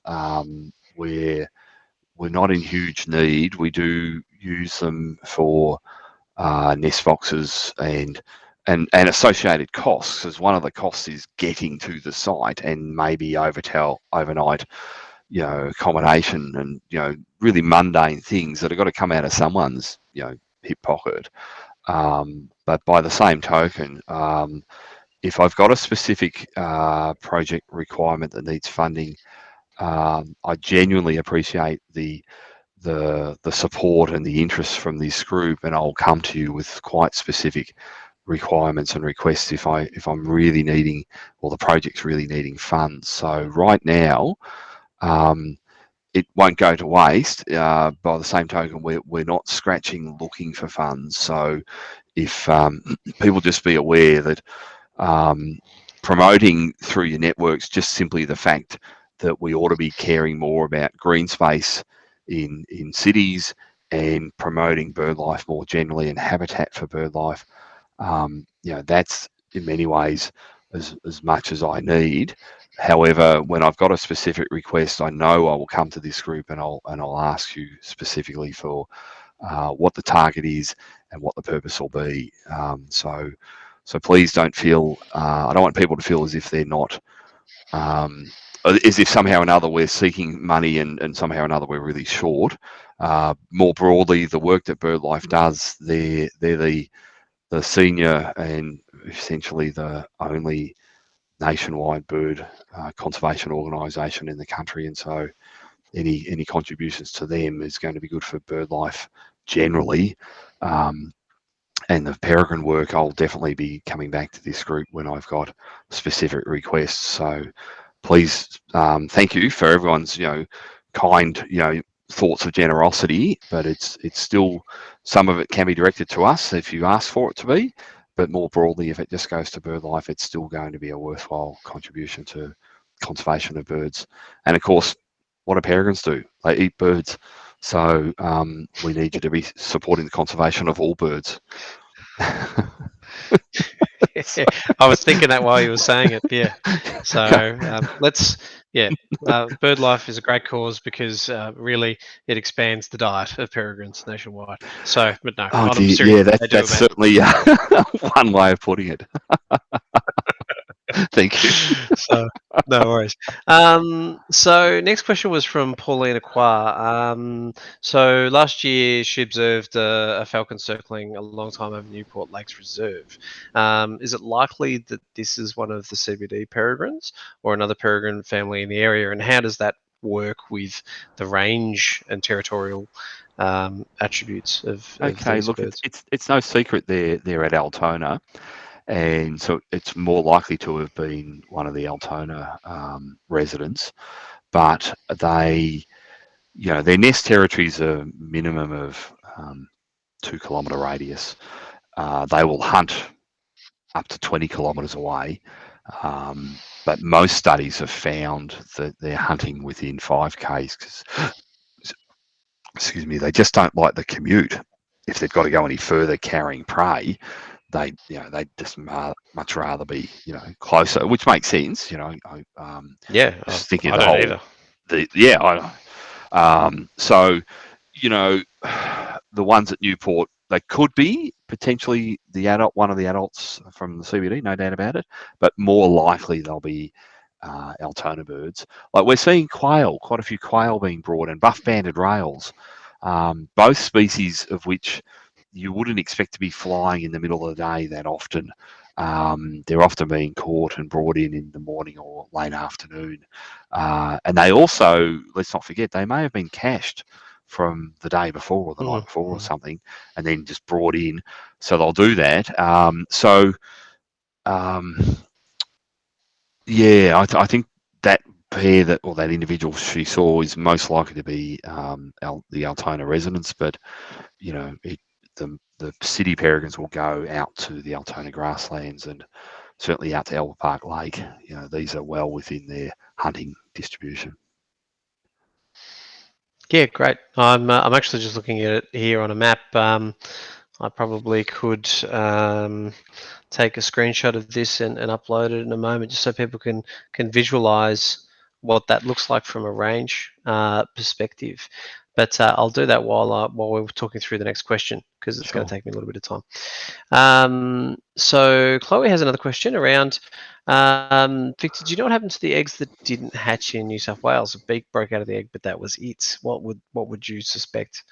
where we're not in huge need. We do use them for nest boxes and associated costs, because one of the costs is getting to the site and maybe overnight accommodation, and really mundane things that have got to come out of someone's hip pocket. But by the same token, if I've got a specific project requirement that needs funding, I genuinely appreciate the support and the interest from this group, and I'll come to you with quite specific requirements and requests if I'm really needing, or the project's really needing funds. So right now, it won't go to waste. By the same token, we're not scratching looking for funds. So if people just be aware that promoting through your networks, just simply the fact that we ought to be caring more about green space in cities, and promoting bird life more generally, and habitat for bird life. That's in many ways as much as I need. However, when I've got a specific request, I know I will come to this group, and I'll ask you specifically for what the target is and what the purpose will be. So please don't feel. I don't want people to feel as if they're not as if somehow or another we're seeking money and somehow or another we're really short. More broadly, the work that BirdLife does, they're the senior and essentially the only nationwide bird conservation organisation in the country, and so any contributions to them is going to be good for BirdLife generally. And the peregrine work, I'll definitely be coming back to this group when I've got specific requests. So please, thank you for everyone's kind thoughts of generosity, but it's still, some of it can be directed to us if you ask for it to be, but more broadly, if it just goes to BirdLife, it's still going to be a worthwhile contribution to conservation of birds. And of course, what do peregrines do? They eat birds. So we need you to be supporting the conservation of all birds. I was thinking that while you were saying it. Yeah. So let's. Yeah. BirdLife is a great cause because really it expands the diet of peregrines nationwide. So, but no, Oh on a dear, serious, yeah, they do that's amazing. certainly one way of putting it. Thank you. So no worries. So next question was from Paulina Qua. So last year she observed a falcon circling a long time over Newport Lakes Reserve. Is it likely that this is one of the CBD peregrines or another peregrine family in the area? And how does that work with the range and territorial attributes of Okay, these look, birds? it's no secret they're at Altona, and so it's more likely to have been one of the Altona residents. But their nest territories are minimum of 2 kilometre radius. They will hunt up to 20 kilometres away. But most studies have found that they're hunting within 5Ks because, excuse me, they just don't like the commute. If they've got to go any further carrying prey, they just much rather be closer, which makes sense. Yeah, Just thinking of I the don't whole either. so the ones at Newport, they could be potentially one of the adults from the CBD, no doubt about it, but more likely they'll be Altona birds. Like we're seeing quail, quite a few quail being brought, and buff-banded rails, both species of which you wouldn't expect to be flying in the middle of the day that often. They're often being caught and brought in the morning or late afternoon. And they also, let's not forget, they may have been cached from the day before or the night before or Mhm. something, and then just brought in. So they'll do that. Um, yeah, I think that pair that individual she saw is most likely to be the Altona residents, but the city peregrines will go out to the Altona grasslands and certainly out to Albert Park Lake. These are well within their hunting distribution. Yeah, great. I'm actually just looking at it here on a map. I probably could take a screenshot of this and upload it in a moment, just so people can visualize what that looks like from a range perspective. But I'll do that while we're talking through the next question because it's going to Sure. take me a little bit of time. So Chloe has another question around. Victor, do you know what happened to the eggs that didn't hatch in New South Wales? A beak broke out of the egg, but that was it. What would you suspect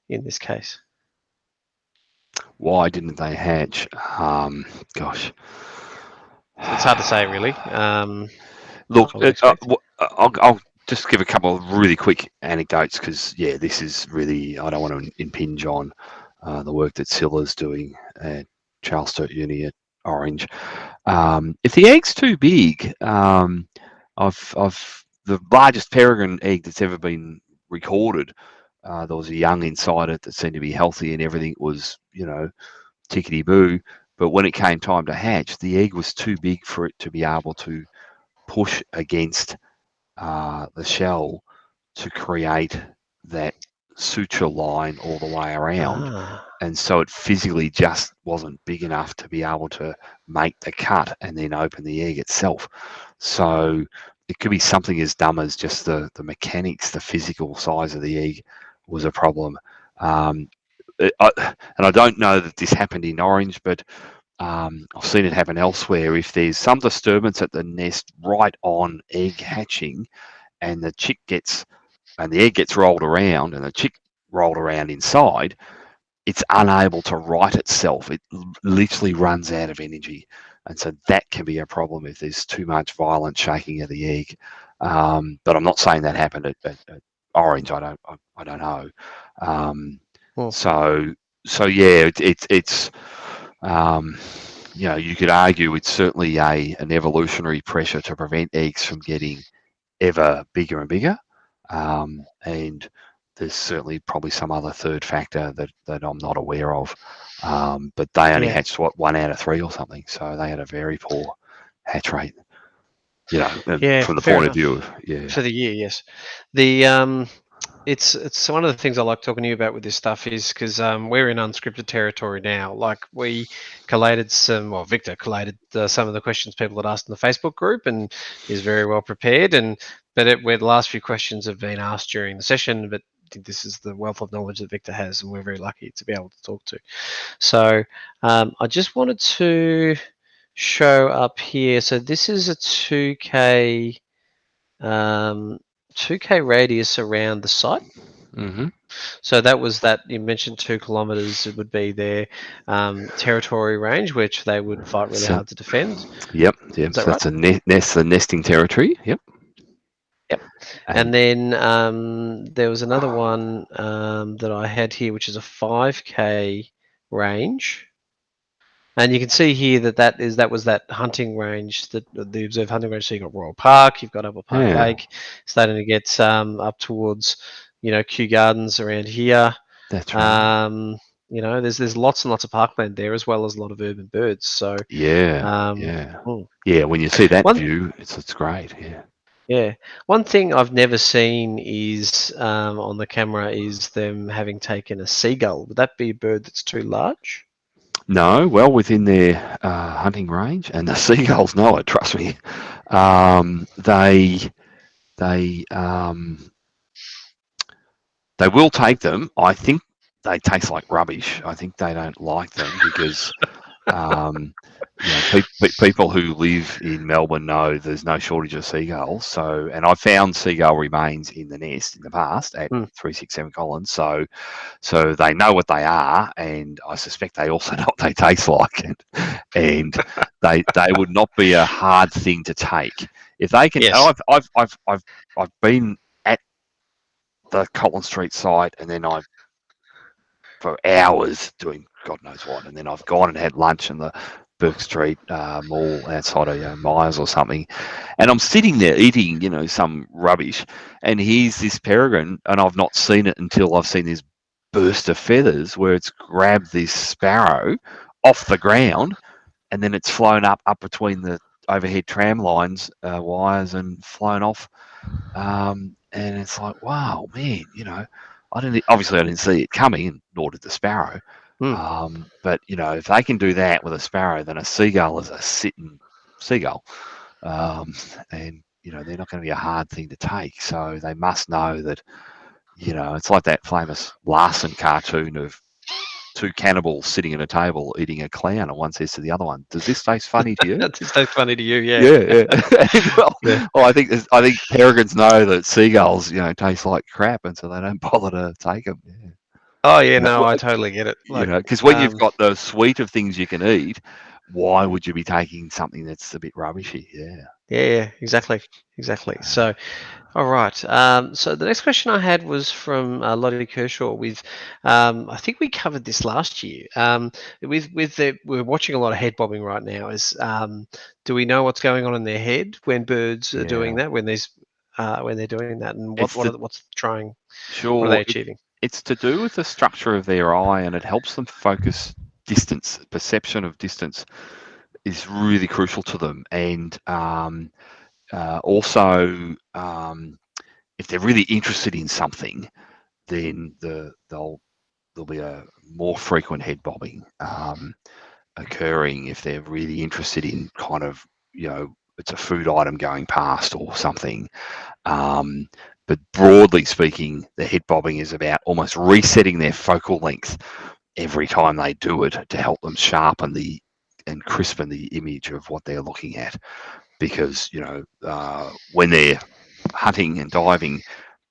in this case? Why didn't they hatch? Gosh. It's hard to say, really. Look, I would expect. I'll just give a couple of really quick anecdotes because, yeah, this is really, I don't want to impinge on the work that Silla's doing at Charles Sturt Uni at Orange. If the egg's too big, I've the largest peregrine egg that's ever been recorded. There was a young inside it that seemed to be healthy and everything was, tickety boo. But when it came time to hatch, the egg was too big for it to be able to push against the shell to create that suture line all the way around. Ah, And so it physically just wasn't big enough to be able to make the cut and then open the egg itself. So it could be something as dumb as just the mechanics, the physical size of the egg was a problem. And I don't know that this happened in Orange, but I've seen it happen elsewhere. If there's some disturbance at the nest right on egg hatching, and the egg gets rolled around, and the chick rolled around inside, it's unable to right itself. It literally runs out of energy, and so that can be a problem if there's too much violent shaking of the egg. But I'm not saying that happened at Orange. I don't know. Um, Hmm. so yeah, it's you could argue it's certainly an evolutionary pressure to prevent eggs from getting ever bigger and bigger. And there's certainly probably some other third factor that I'm not aware of. But they only Yeah. hatched, 1 out of 3 or something. So they had a very poor hatch rate, Yeah. from the Fair point of enough. view of, yeah. For the year, yes. The it's one of the things I like talking to you about with this stuff is because we're in unscripted territory now. Like we collated Victor collated some of the questions people had asked in the Facebook group and is very well prepared. Where the last few questions have been asked during the session, but this is the wealth of knowledge that Victor has, and we're very lucky to be able to talk to. So I just wanted to show up here. So this is a 2K um, 2K radius around the site. Mm-hmm. So that was that you mentioned 2 kilometers. It would be their territory range, which they would fight really So, hard to defend. yep. Is So that right? that's the nesting territory. Yep. Yep. And And then there was another one that I had here, which is a 5K range. And you can see here that was that hunting range, that the observed hunting range. So you've got Royal Park, you've got Albert Park yeah, Lake, starting to get up towards, Kew Gardens around here. that's right. Um, there's lots and lots of parkland there, as well as a lot of urban birds. So, Yeah, um, yeah, hmm. yeah. When you see that one view, it's great. Yeah. yeah, one thing I've never seen is on the camera is them having taken a seagull. Would that be a bird that's too large? No, well within their hunting range, and the seagulls know it. Trust me. They they will take them. I think they taste like rubbish. I think they don't like them because um, people who live in Melbourne know there's no shortage of seagulls. So, and I've found seagull remains in the nest in the past at Hmm. 367 Collins. So they know what they are, and I suspect they also know what they taste like, and they would not be a hard thing to take if they can. Yes. I've been at the Collins Street site, and then for hours doing God knows what, and then I've gone and had lunch in the Burke Street Mall outside of Myers or something, and I'm sitting there eating some rubbish, and here's this peregrine, and I've not seen it until I've seen this burst of feathers where it's grabbed this sparrow off the ground, and then it's flown up between the overhead tram lines wires and flown off. And it's like, wow, man, I didn't see it coming, and nor did the sparrow. Hmm. But if they can do that with a sparrow, then a seagull is a sitting seagull, um, and they're not going to be a hard thing to take. So they must know that it's like that famous Larson cartoon of two cannibals sitting at a table eating a clown, and one says to the other one, "Does this taste funny to you?" That's so funny to you, yeah. Yeah, yeah. Yeah. I think peregrines know that seagulls, taste like crap, and so they don't bother to take them. Yeah. Oh yeah, no, I totally get it. Because when you've got the suite of things you can eat, why would you be taking something that's a bit rubbishy? Yeah. yeah, exactly, exactly. So, all right. So the next question I had was from Lottie Kershaw. I think we covered this last year. We're watching a lot of head bobbing right now. Do we know what's going on in their head when birds are doing Yeah. that? When they're doing that, and It's the what are they sure achieving? it's to do with the structure of their eye, and it helps them focus distance. Perception of distance is really crucial to them, and also if they're really interested in something, then there'll be a more frequent head bobbing occurring if they're really interested in kind of it's a food item going past or something. Um, but broadly speaking, the head bobbing is about almost resetting their focal length every time they do it to help them sharpen the and crispen the image of what they're looking at, because when they're hunting and diving,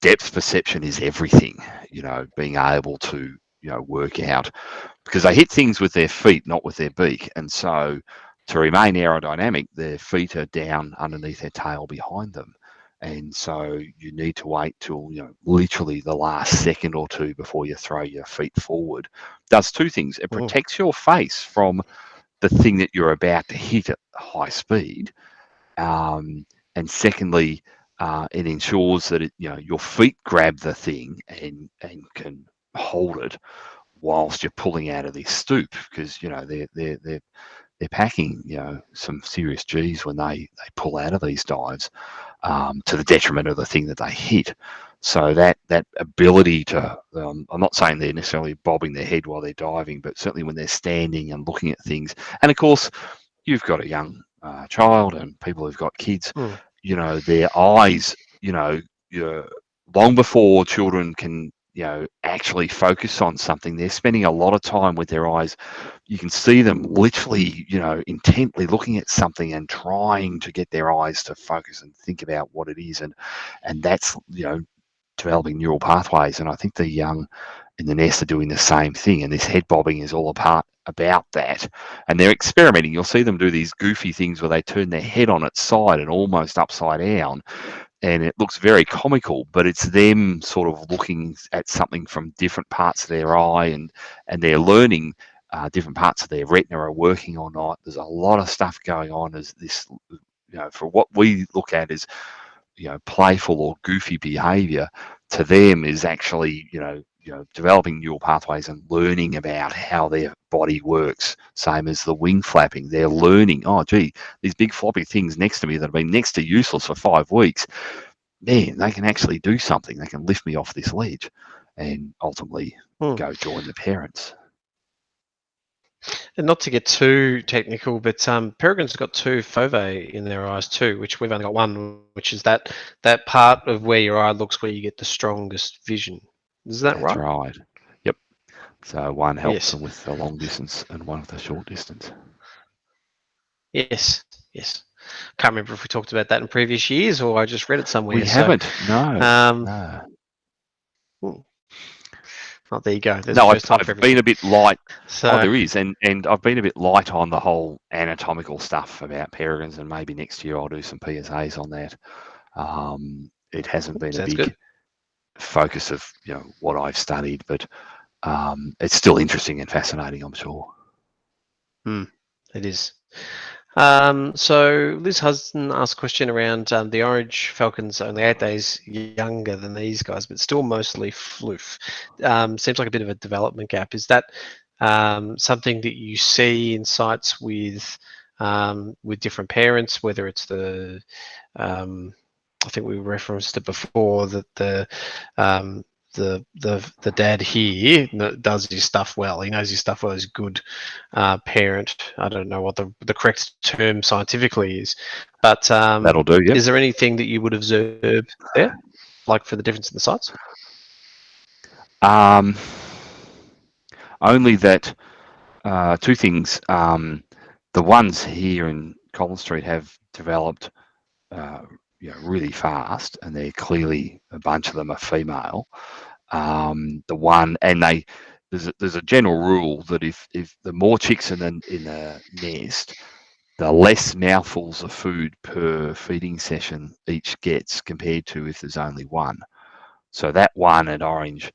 depth perception is everything. Being able to work out, because they hit things with their feet, not with their beak, and so to remain aerodynamic, their feet are down underneath their tail behind them. And so you need to wait till literally the last second or two before you throw your feet forward. Does two things: it protects your face from the thing that you're about to hit at high speed, and secondly, it ensures that your feet grab the thing and can hold it whilst you're pulling out of this stoop, because they're packing some serious G's when they pull out of these dives, to the detriment of the thing that they hit. So that ability to, I'm not saying they're necessarily bobbing their head while they're diving, but certainly when they're standing and looking at things. And of course, you've got a young child and people who've got kids, their eyes, long before children can, actually focus on something, they're spending a lot of time with their eyes. You can see them literally, intently looking at something and trying to get their eyes to focus and think about what it is. And that's, developing neural pathways. And I think the young in the nest are doing the same thing. And this head bobbing is all about that. And they're experimenting. You'll see them do these goofy things where they turn their head on its side and almost upside down. And it looks very comical, but it's them sort of looking at something from different parts of their eye, and they're learning different parts of their retina are working or not. There's a lot of stuff going on as this, for what we look at as, playful or goofy behavior, to them is actually, developing neural pathways and learning about how their body works. Same as the wing flapping. They're learning, oh, gee, these big floppy things next to me that have been next to useless for 5 weeks, man, they can actually do something. They can lift me off this ledge and ultimately go join the parents. And not to get too technical, but peregrines got two foveae in their eyes too, which we've only got one, which is that part of where your eye looks where you get the strongest vision. Is that right? That's right. Yep. So one helps them with the long distance and one with the short distance. Yes. Can't remember if we talked about that in previous years or I just read it somewhere. We haven't. No. Oh, there you go. I've been a bit light. So, there is, and I've been a bit light on the whole anatomical stuff about peregrines, and maybe next year I'll do some PSAs on that. It hasn't been a big focus of what I've studied, but it's still interesting and fascinating, I'm sure. It is. So Liz Hudson asked a question around the orange falcons, only 8 days younger than these guys, but still mostly floof. Seems like a bit of a development gap. Is that something that you see in sites with different parents, whether it's the I think we referenced it before that the dad here does his stuff well. He knows his stuff well. He's a good parent. I don't know what the correct term scientifically is, but that'll do. Yep. Is there anything that you would observe there, like for the difference in the sites? Only that two things. The ones here in Collins Street have developed really fast, and they're clearly, a bunch of them are female. The one, and there's a general rule that if the more chicks in the nest, the less mouthfuls of food per feeding session each gets compared to if there's only one. So that one at orange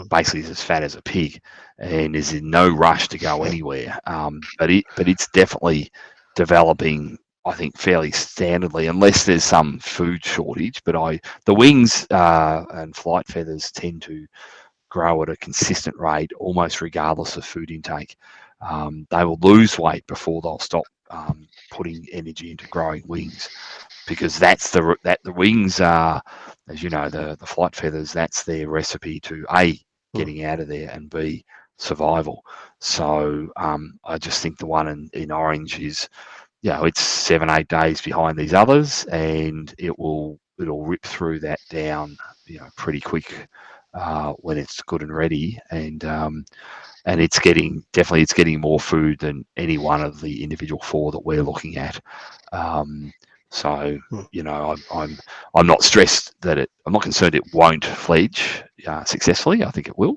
basically is as fat as a pig and is in no rush to go anywhere. But it's definitely developing, I think, fairly standardly, unless there's some food shortage. But the wings and flight feathers tend to grow at a consistent rate, almost regardless of food intake. They will lose weight before they'll stop putting energy into growing wings, because the wings are, as you know, the flight feathers, that's their recipe to A, getting out of there, and B, survival. So I just think the one in orange is, it's 7-8 days behind these others, and it'll rip through that down, pretty quick. when it's good and ready, and it's getting more food than any one of the individual 4 that we're looking at. So I'm not stressed that I'm not concerned it won't fledge successfully. I think it will,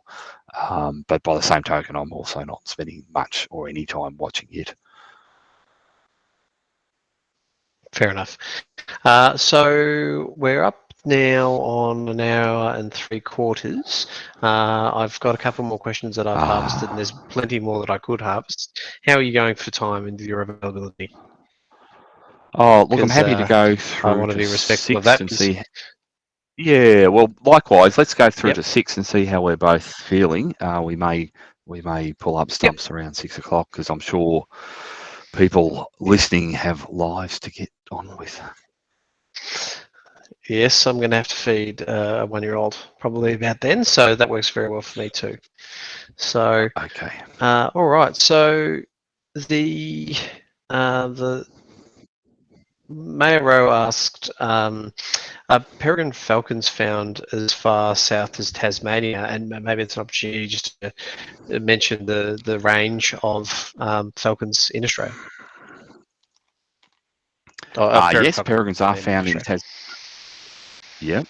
but by the same token, I'm also not spending much or any time watching it. Fair enough. So we're up now on 1 hour and 3/4. I've got a couple more questions that I've harvested, and there's plenty more that I could harvest. How are you going for time and your availability? Oh, look, I'm happy to go I through want to to be respectful of 6 that. and see. Yeah, well, likewise, let's go through Yep. to 6 and see how we're both feeling. We may pull up stumps around 6 o'clock because I'm sure people listening have lives to get on with. Yes, I'm going to have to feed a 1-year-old probably about then, so that works very well for me too. So, okay. All right. So the Mayor Rowe asked, are peregrine falcons found as far south as Tasmania? And maybe it's an opportunity just to mention the range of falcons in Australia. Yes, peregrines are found in Tasmania. Yep.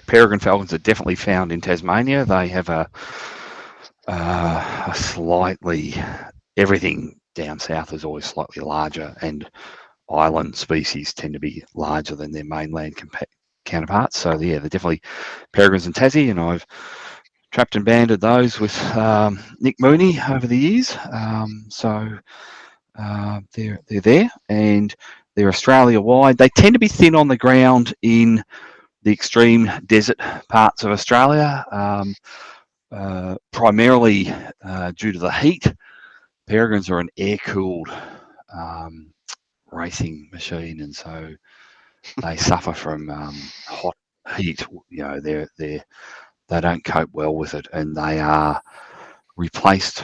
Peregrine falcons are definitely found in Tasmania. They have a slightly, everything down south is always slightly larger, and island species tend to be larger than their mainland counterparts. So yeah, they're definitely peregrines in Tassie, and I've trapped and banded those with Nick Mooney over the years. So they're there, and they're Australia wide. They tend to be thin on the ground in the extreme desert parts of Australia, primarily due to the heat. Peregrines are an air-cooled racing machine, and so they suffer from hot heat. They don't cope well with it, and they are replaced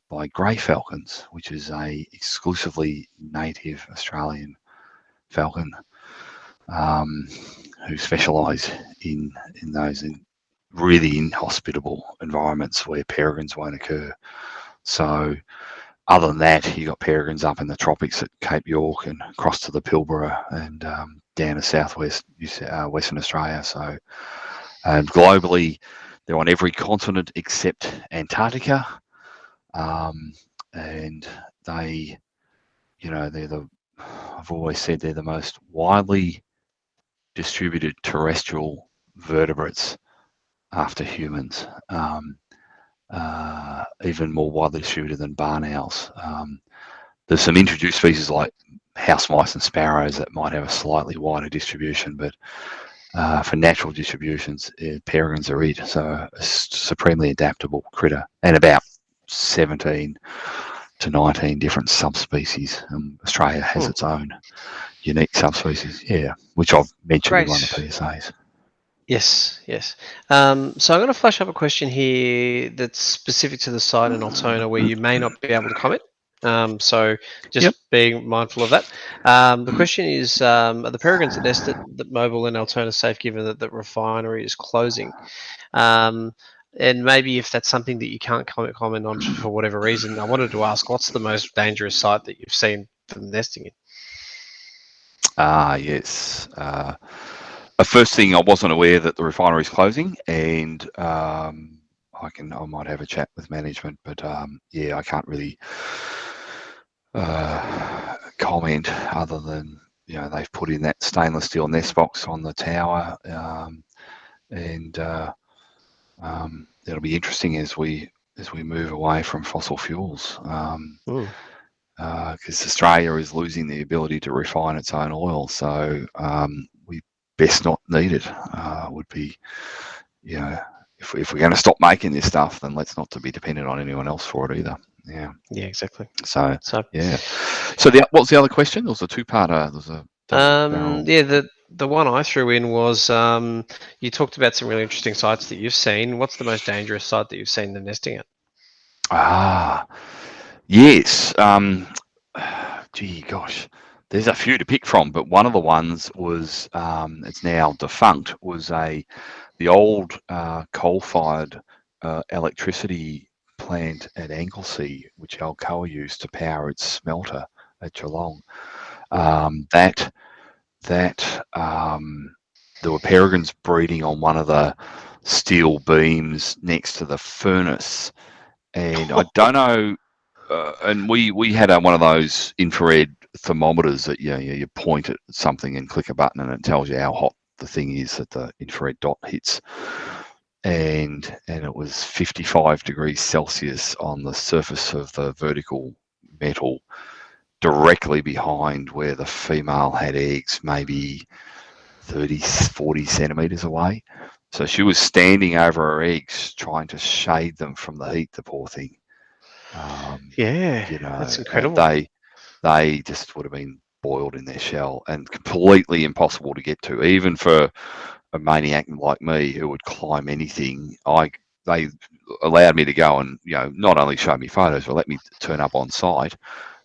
by grey falcons, which is a exclusively native Australian falcon, who specialise in those really inhospitable environments where peregrines won't occur. So other than that, you've got peregrines up in the tropics at Cape York and across to the Pilbara and down to southwest Western Australia. So globally, they're on every continent except Antarctica, and they're I've always said they're the most widely distributed terrestrial vertebrates after humans. Even more widely distributed than barn owls. There's some introduced species like house mice and sparrows that might have a slightly wider distribution, but for natural distributions, peregrines are it. So a supremely adaptable critter, and about 17 to 19 different subspecies. Australia has its own unique subspecies, which I've mentioned in one of the PSAs. Yes. So I'm going to flash up a question here that's specific to the site in Altona where you may not be able to comment. So just being mindful of that. The question is, are the peregrines that nest at Mobile and Altona safe given that the refinery is closing? And maybe if that's something that you can't comment on for whatever reason, I wanted to ask, what's the most dangerous site that you've seen them nesting in? Yes. First thing, I wasn't aware that the refinery is closing, and I might have a chat with management, but I can't really comment other than they've put in that stainless steel nest box on the tower, and it'll be interesting as we move away from fossil fuels. Because Australia is losing the ability to refine its own oil, so we best not need it. Would be, if we're going to stop making this stuff, then let's not to be dependent on anyone else for it either. Yeah. Yeah, exactly. So yeah. So what's the other question? There was a two-parter. The one I threw in was you talked about some really interesting sites that you've seen. What's the most dangerous site that you've seen them nesting at? Yes. Gee, gosh, there's a few to pick from, but one of the ones was, it's now defunct, was the old coal-fired electricity plant at Anglesey, which Alcoa used to power its smelter at Geelong. That there were peregrines breeding on one of the steel beams next to the furnace, and I don't know. And we had one of those infrared thermometers that you point at something and click a button and it tells you how hot the thing is that the infrared dot hits, and it was 55 degrees Celsius on the surface of the vertical metal directly behind where the female had eggs, maybe 30, 40 centimeters away. So she was standing over her eggs trying to shade them from the heat, the poor thing. That's And incredible. they just would have been boiled in their shell and completely impossible to get to, even for a maniac like me who would climb anything. They allowed me to go and not only show me photos, but let me turn up on site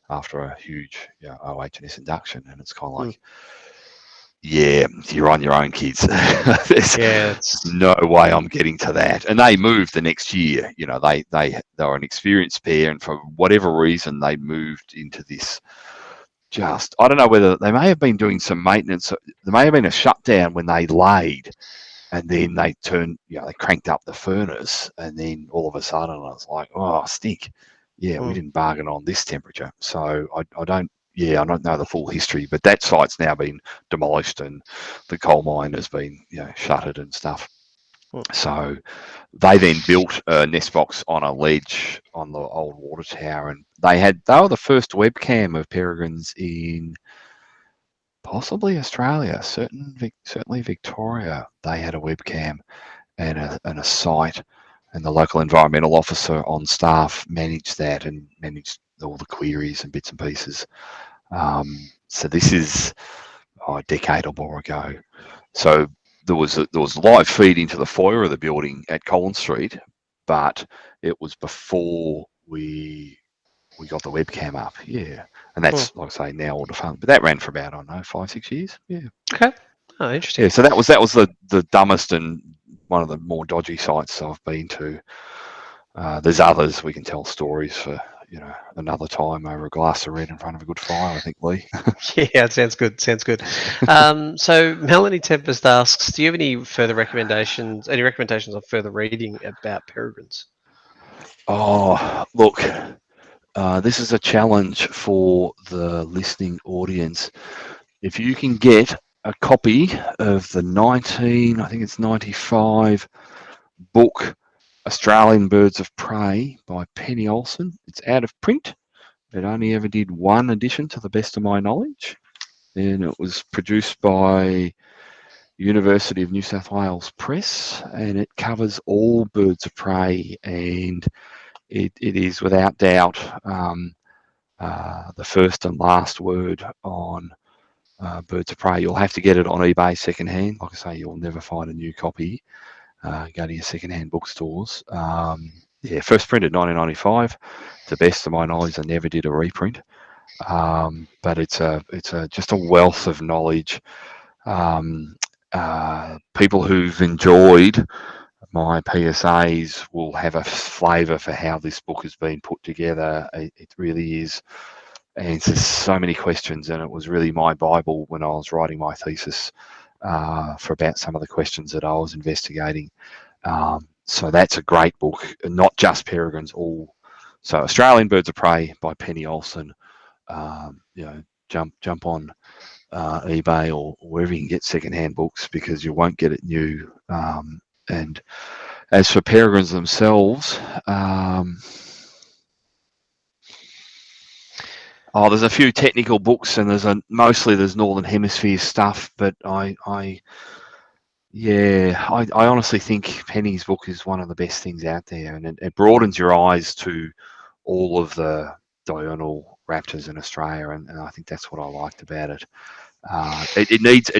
after a huge OH&S induction, and it's kind of like, yeah, you're on your own, kids. There's no way I'm getting to that. And they moved the next year. They were an experienced pair, and for whatever reason, they moved into this. I don't know whether they may have been doing some maintenance. There may have been a shutdown when they laid, and then they they cranked up the furnace, and then all of a sudden I was like, oh, stink. Yeah, we didn't bargain on this temperature. So I don't know the full history, but that site's now been demolished and the coal mine has been shuttered and stuff. So they then built a nest box on a ledge on the old water tower, and they were the first webcam of peregrines in possibly Australia, certainly Victoria. They had a webcam and a site, and the local environmental officer on staff managed that and managed all the queries and bits and pieces. So this is a decade or more ago. So there was live feed into the foyer of the building at Collins Street, but it was before we got the webcam up. Yeah, and that's like I say now all defunct. But that ran for about 5-6 years. Yeah. Okay. Oh, interesting. Yeah. So that was the dumbest and one of the more dodgy sites I've been to. There's others we can tell stories for another time over a glass of red in front of a good fire, I think, Leigh. Yeah, it sounds good. Sounds good. So Melanie Tempest asks, do you have any further recommendations? Any recommendations on further reading about peregrines? Oh, look, this is a challenge for the listening audience. If you can get a copy of the 95 book Australian Birds of Prey by Penny Olsen, it's out of print. It only ever did one edition to the best of my knowledge, and it was produced by University of New South Wales Press, and it covers all birds of prey, and it is without doubt the first and last word on birds of prey. You'll have to get it on eBay secondhand. Like I say, you'll never find a new copy. Go to your secondhand bookstores. First printed 1995. To the best of my knowledge, I never did a reprint. But it's just a wealth of knowledge. People who've enjoyed my PSAs will have a flavour for how this book has been put together. It really is answers so many questions, and it was really my Bible when I was writing my thesis for about some of the questions that I was investigating. So that's a great book, not just peregrines, so Australian Birds of Prey by Penny Olsen. Jump on eBay or wherever you can get secondhand books, because you won't get it new. And as for peregrines themselves, there's a few technical books, and mostly there's Northern Hemisphere stuff, but I honestly think Penny's book is one of the best things out there, and it broadens your eyes to all of the diurnal raptors in Australia, and I think that's what I liked about it. It needs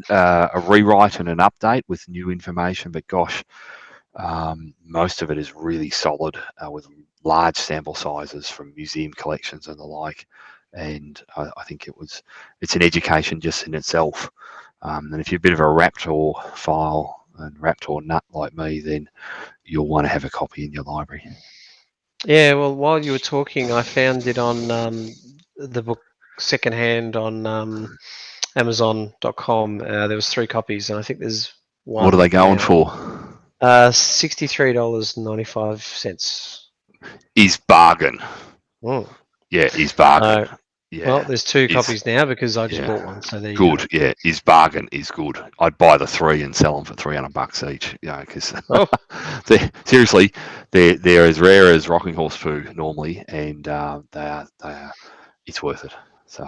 a rewrite and an update with new information, but gosh, most of it is really solid with large sample sizes from museum collections and the like. and I think it's an education just in itself. And if you're a bit of a Raptor file and Raptor nut like me, then you'll want to have a copy in your library. Yeah, well, while you were talking, I found it on the book secondhand on Amazon.com. There was 3 copies, and I think there's What are they one going now. for? $63.95. Is bargain. Mm. Yeah, is bargain. So, well, Yeah, there's 2 is copies now because I just yeah. bought one. So there you go. Good, yeah, is bargain is good. I'd buy the 3 and sell them for $300 each, because Oh, seriously, they're as rare as rocking horse poo normally, and they are it's worth it. So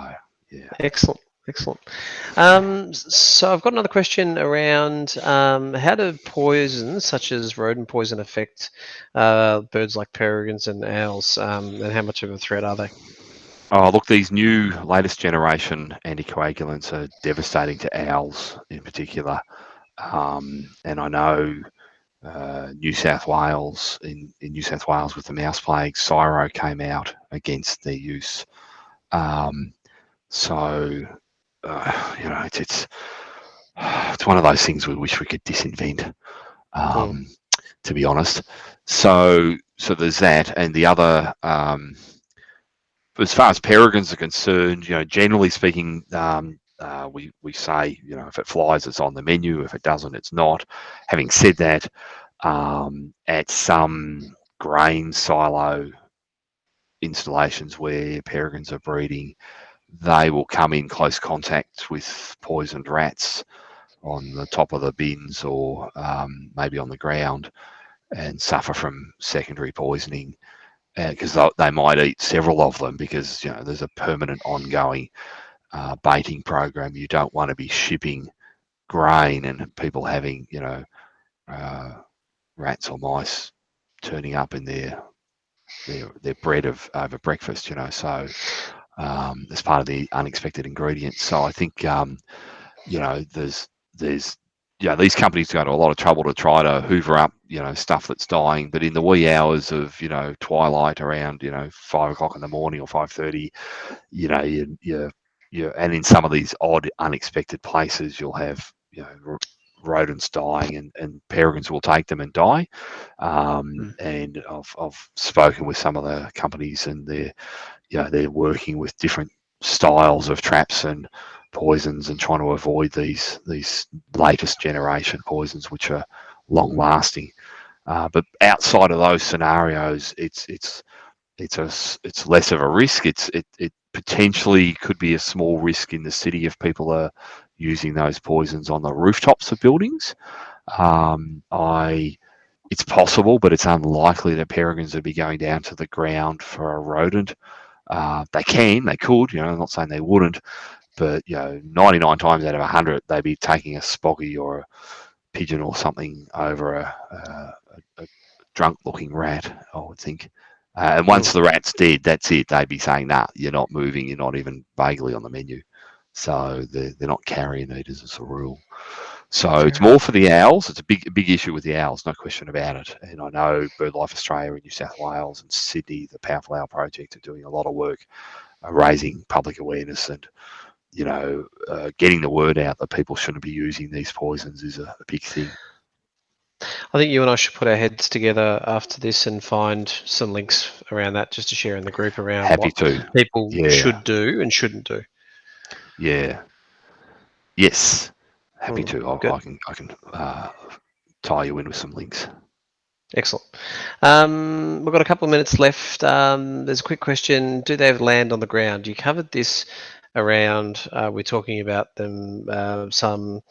yeah. excellent, excellent. So I've got another question around how do poisons such as rodent poison affect birds like peregrines and owls, and how much of a threat are they? Oh, look, these new latest generation anticoagulants are devastating to owls in particular, and I know New South Wales in New South Wales with the mouse plague, Cyro came out against their use. Um, So, it's one of those things we wish we could disinvent, Mm, um, to be honest. So there's that, and the other, as far as peregrines are concerned, generally speaking, we say, if it flies, it's on the menu. If it doesn't, it's not. Having said that, at some grain silo installations where peregrines are breeding, they will come in close contact with poisoned rats on the top of the bins or maybe on the ground and suffer from secondary poisoning because they might eat several of them because there's a permanent ongoing baiting program. You don't want to be shipping grain and people having uh, rats or mice turning up in their bread over breakfast. So as part of the unexpected ingredients. So I think there's these companies go to a lot of trouble to try to hoover up stuff that's dying, but in the wee hours of twilight around 5 o'clock in the morning or 5:30, and in some of these odd unexpected places you'll have rodents dying and peregrines will take them and die. mm. And I've spoken with some of the companies and they're working with different styles of traps and poisons and trying to avoid these latest generation poisons which are long lasting. But outside of those scenarios, it's less of a risk. It potentially could be a small risk in the city if people are using those poisons on the rooftops of buildings. It's possible, but it's unlikely that peregrines would be going down to the ground for a rodent. They could. I'm not saying they wouldn't, but 99 times out of 100, they'd be taking a spoggy or a pigeon or something over a drunk-looking rat, I would think. And once Mm. the rat's dead, that's it. They'd be saying, "Nah, you're not moving. You're not even vaguely on the menu." So they're not carrion eaters as a rule. So it's Fair more enough. for the owls. It's a big issue with the owls, no question about it. And I know BirdLife Australia in New South Wales and Sydney, the Powerful Owl Project, are doing a lot of work raising public awareness and getting the word out that people shouldn't be using these poisons is a big thing. I think you and I should put our heads together after this and find some links around that just to share in the group around Happy what to. people Yeah. should do and shouldn't do. Yeah. Yes. Happy Mm, to. good. I can tie you in with some links. Excellent. We've got a couple of minutes left. There's a quick question. Do they have land on the ground? You covered this around, we're talking about them. Some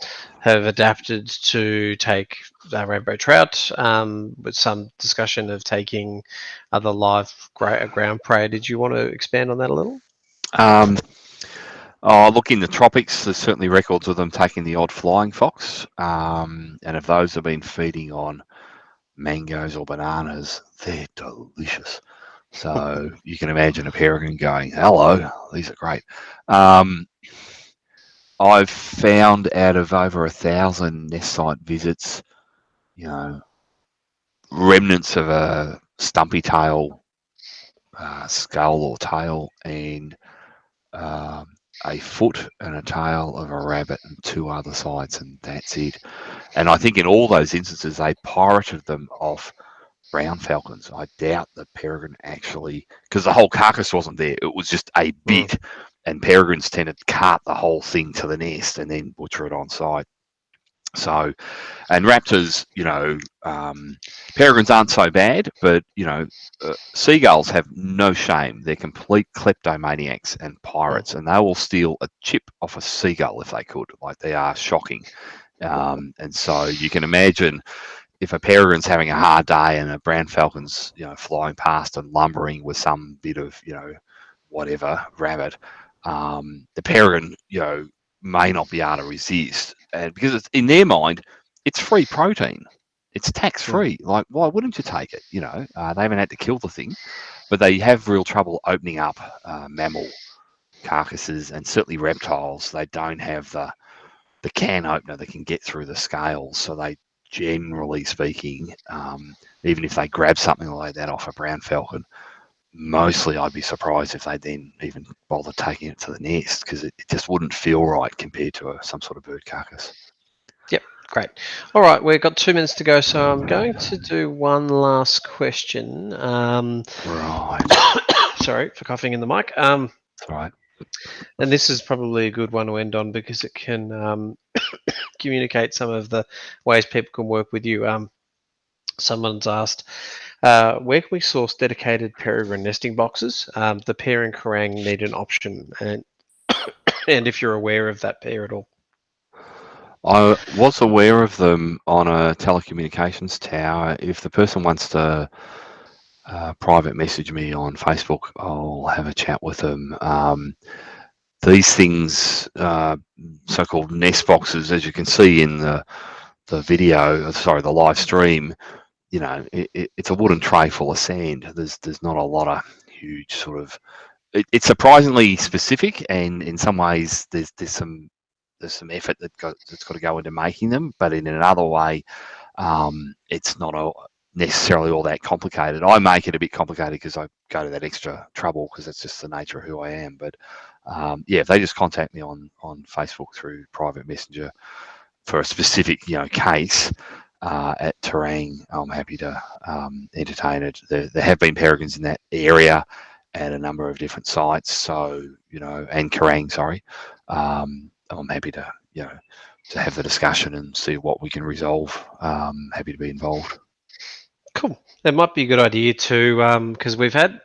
have adapted to take rainbow trout, with some discussion of taking other live ground prey. Did you want to expand on that a little? Um, Look, in the tropics, there's certainly records of them taking the odd flying fox. And if those have been feeding on mangoes or bananas, they're delicious. So you can imagine a peregrine going, "Hello, these are great." Um, I've found out of over 1,000 nest site visits, you know, remnants of a stumpy tail skull or tail, and a foot and a tail of a rabbit and 2 other sides, and that's it. And I think in all those instances, they pirated them off brown falcons. I doubt that peregrine actually, because the whole carcass wasn't there, it was just a bit, and peregrines tended to cart the whole thing to the nest and then butcher it on site. So, and raptors, peregrines aren't so bad, but seagulls have no shame. They're complete kleptomaniacs and pirates, and they will steal a chip off a seagull if they could. Like, they are shocking. And so you can imagine if a peregrine's having a hard day and a brown falcon's flying past and lumbering with some bit of whatever rabbit, the peregrine may not be able to resist, and because it's in their mind, it's free protein, it's tax free. Like, why wouldn't you take it? They haven't had to kill the thing, but they have real trouble opening up mammal carcasses, and certainly reptiles. They don't have the can opener that can get through the scales, so they, generally speaking, even if they grab something like that off a brown falcon, mostly I'd be surprised if they then even bother taking it to the nest, because it just wouldn't feel right compared to some sort of bird carcass. Yep, great. All right, we've got 2 minutes to go, so I'm going to do one last question. Right. Sorry for coughing in the mic. That's all right. And this is probably a good one to end on because it can communicate some of the ways people can work with you. Someone's asked, where can we source dedicated peregrine nesting boxes? The pair and Kerrang need an option, and if you're aware of that pair at all. I was aware of them on a telecommunications tower. If the person wants to private message me on Facebook, I'll have a chat with them. These things, so-called nest boxes, as you can see in the live stream, it's a wooden tray full of sand. There's not a lot of huge sort of. It's surprisingly specific, and in some ways there's some effort that's got to go into making them, but in another way, it's not necessarily all that complicated. I make it a bit complicated because I go to that extra trouble, because it's just the nature of who I am. But if they just contact me on Facebook through private messenger for a specific case at Terang, I'm happy to entertain it. There have been peregrines in that area at a number of different sites, so and Kerrang, sorry. I'm happy to to have the discussion and see what we can resolve. Happy to be involved. Cool. That might be a good idea too, because we've had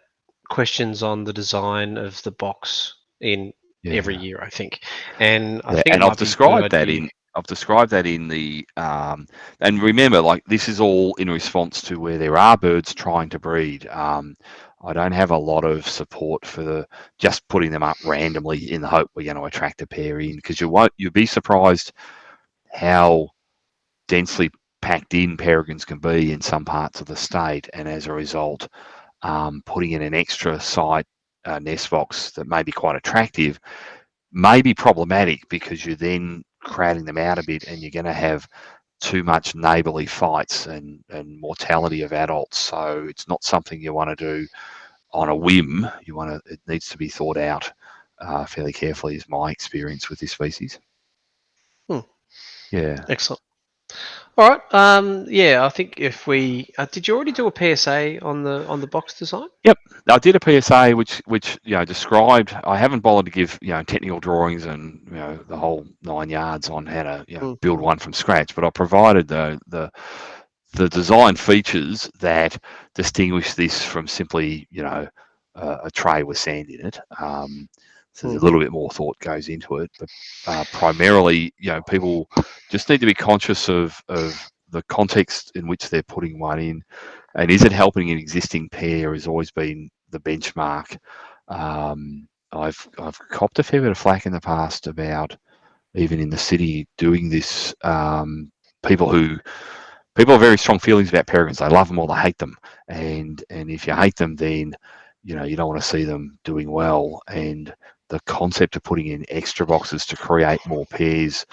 questions on the design of the box in every year, I think, and I think I've described that in the and remember, like, this is all in response to where there are birds trying to breed. I don't have a lot of support for just putting them up randomly in the hope we're going to attract a pair in, because you'll be surprised how densely packed in peregrines can be in some parts of the state, and as a result, putting in an extra site nest box that may be quite attractive may be problematic, because you're then crowding them out a bit, and you're going to have too much neighbourly fights and mortality of adults. So it's not something you want to do on a whim. It needs to be thought out fairly carefully, is my experience with this species. Yeah. Excellent. All right. I think if we did you already do a PSA on the box design? Yep, I did a PSA which described. I haven't bothered to give technical drawings and the whole 9 yards on how to build one from scratch, but I provided the design features that distinguish this from simply a tray with sand in it. So there's a little bit more thought goes into it, but primarily, people just need to be conscious of the context in which they're putting one in, and is it helping an existing pair has always been the benchmark. I've copped a fair bit of flack in the past about, even in the city, doing this. People have very strong feelings about peregrines. They love them or they hate them, and if you hate them, then you don't want to see them doing well. And the concept of putting in extra boxes to create more pairs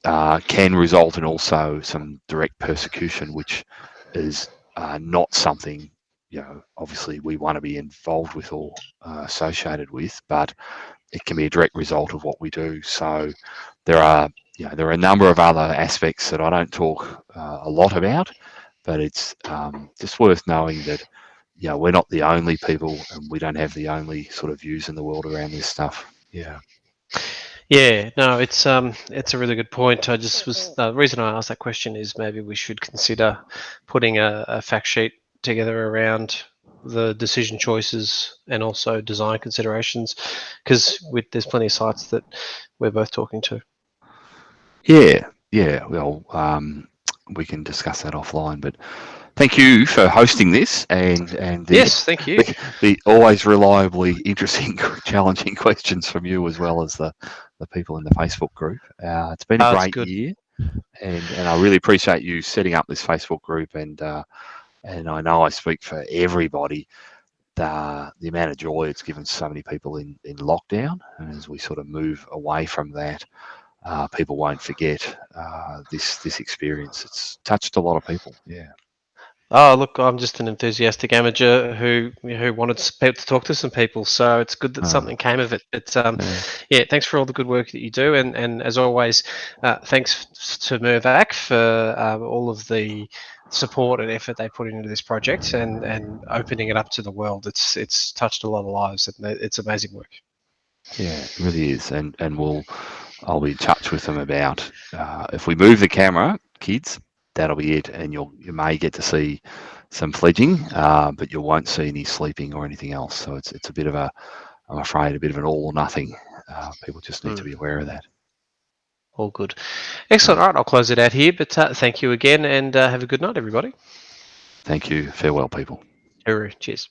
can result in also some direct persecution, which is not something obviously we want to be involved with or associated with. But it can be a direct result of what we do. So there are a number of other aspects that I don't talk a lot about, but it's just worth knowing that we're not the only people, and we don't have the only sort of views in the world around this stuff. Yeah. Yeah, no, it's a really good point. I just was the reason I asked that question is maybe we should consider putting a fact sheet together around the decision choices and also design considerations, because there's plenty of sites that we're both talking to. Yeah. Well, we can discuss that offline, but thank you for hosting this and Yes, thank you. the always reliably interesting, challenging questions from you, as well as the people in the Facebook group. It's been a Oh, it's great good. year, and I really appreciate you setting up this Facebook group. And I know I speak for everybody. The amount of joy it's given so many people in lockdown, and as we sort of move away from that, people won't forget this experience. It's touched a lot of people. Yeah. Oh, look, I'm just an enthusiastic amateur who wanted to talk to some people, so it's good that Uh, something came of it. But yeah. yeah, thanks for all the good work that you do, and as always, thanks to Mervac for all of the support and effort they put into this project and opening it up to the world. It's touched a lot of lives, and it's amazing work. Yeah, it really is, and I'll be in touch with them about if we move the camera, kids. That'll be it, and you may get to see some fledging, but you won't see any sleeping or anything else. So it's a bit of I'm afraid, a bit of an all or nothing. People just need to Hmm, be aware of that. all good. Excellent. All right, I'll close it out here, but thank you again, and have a good night, everybody. Thank you. Farewell, people. Cheers.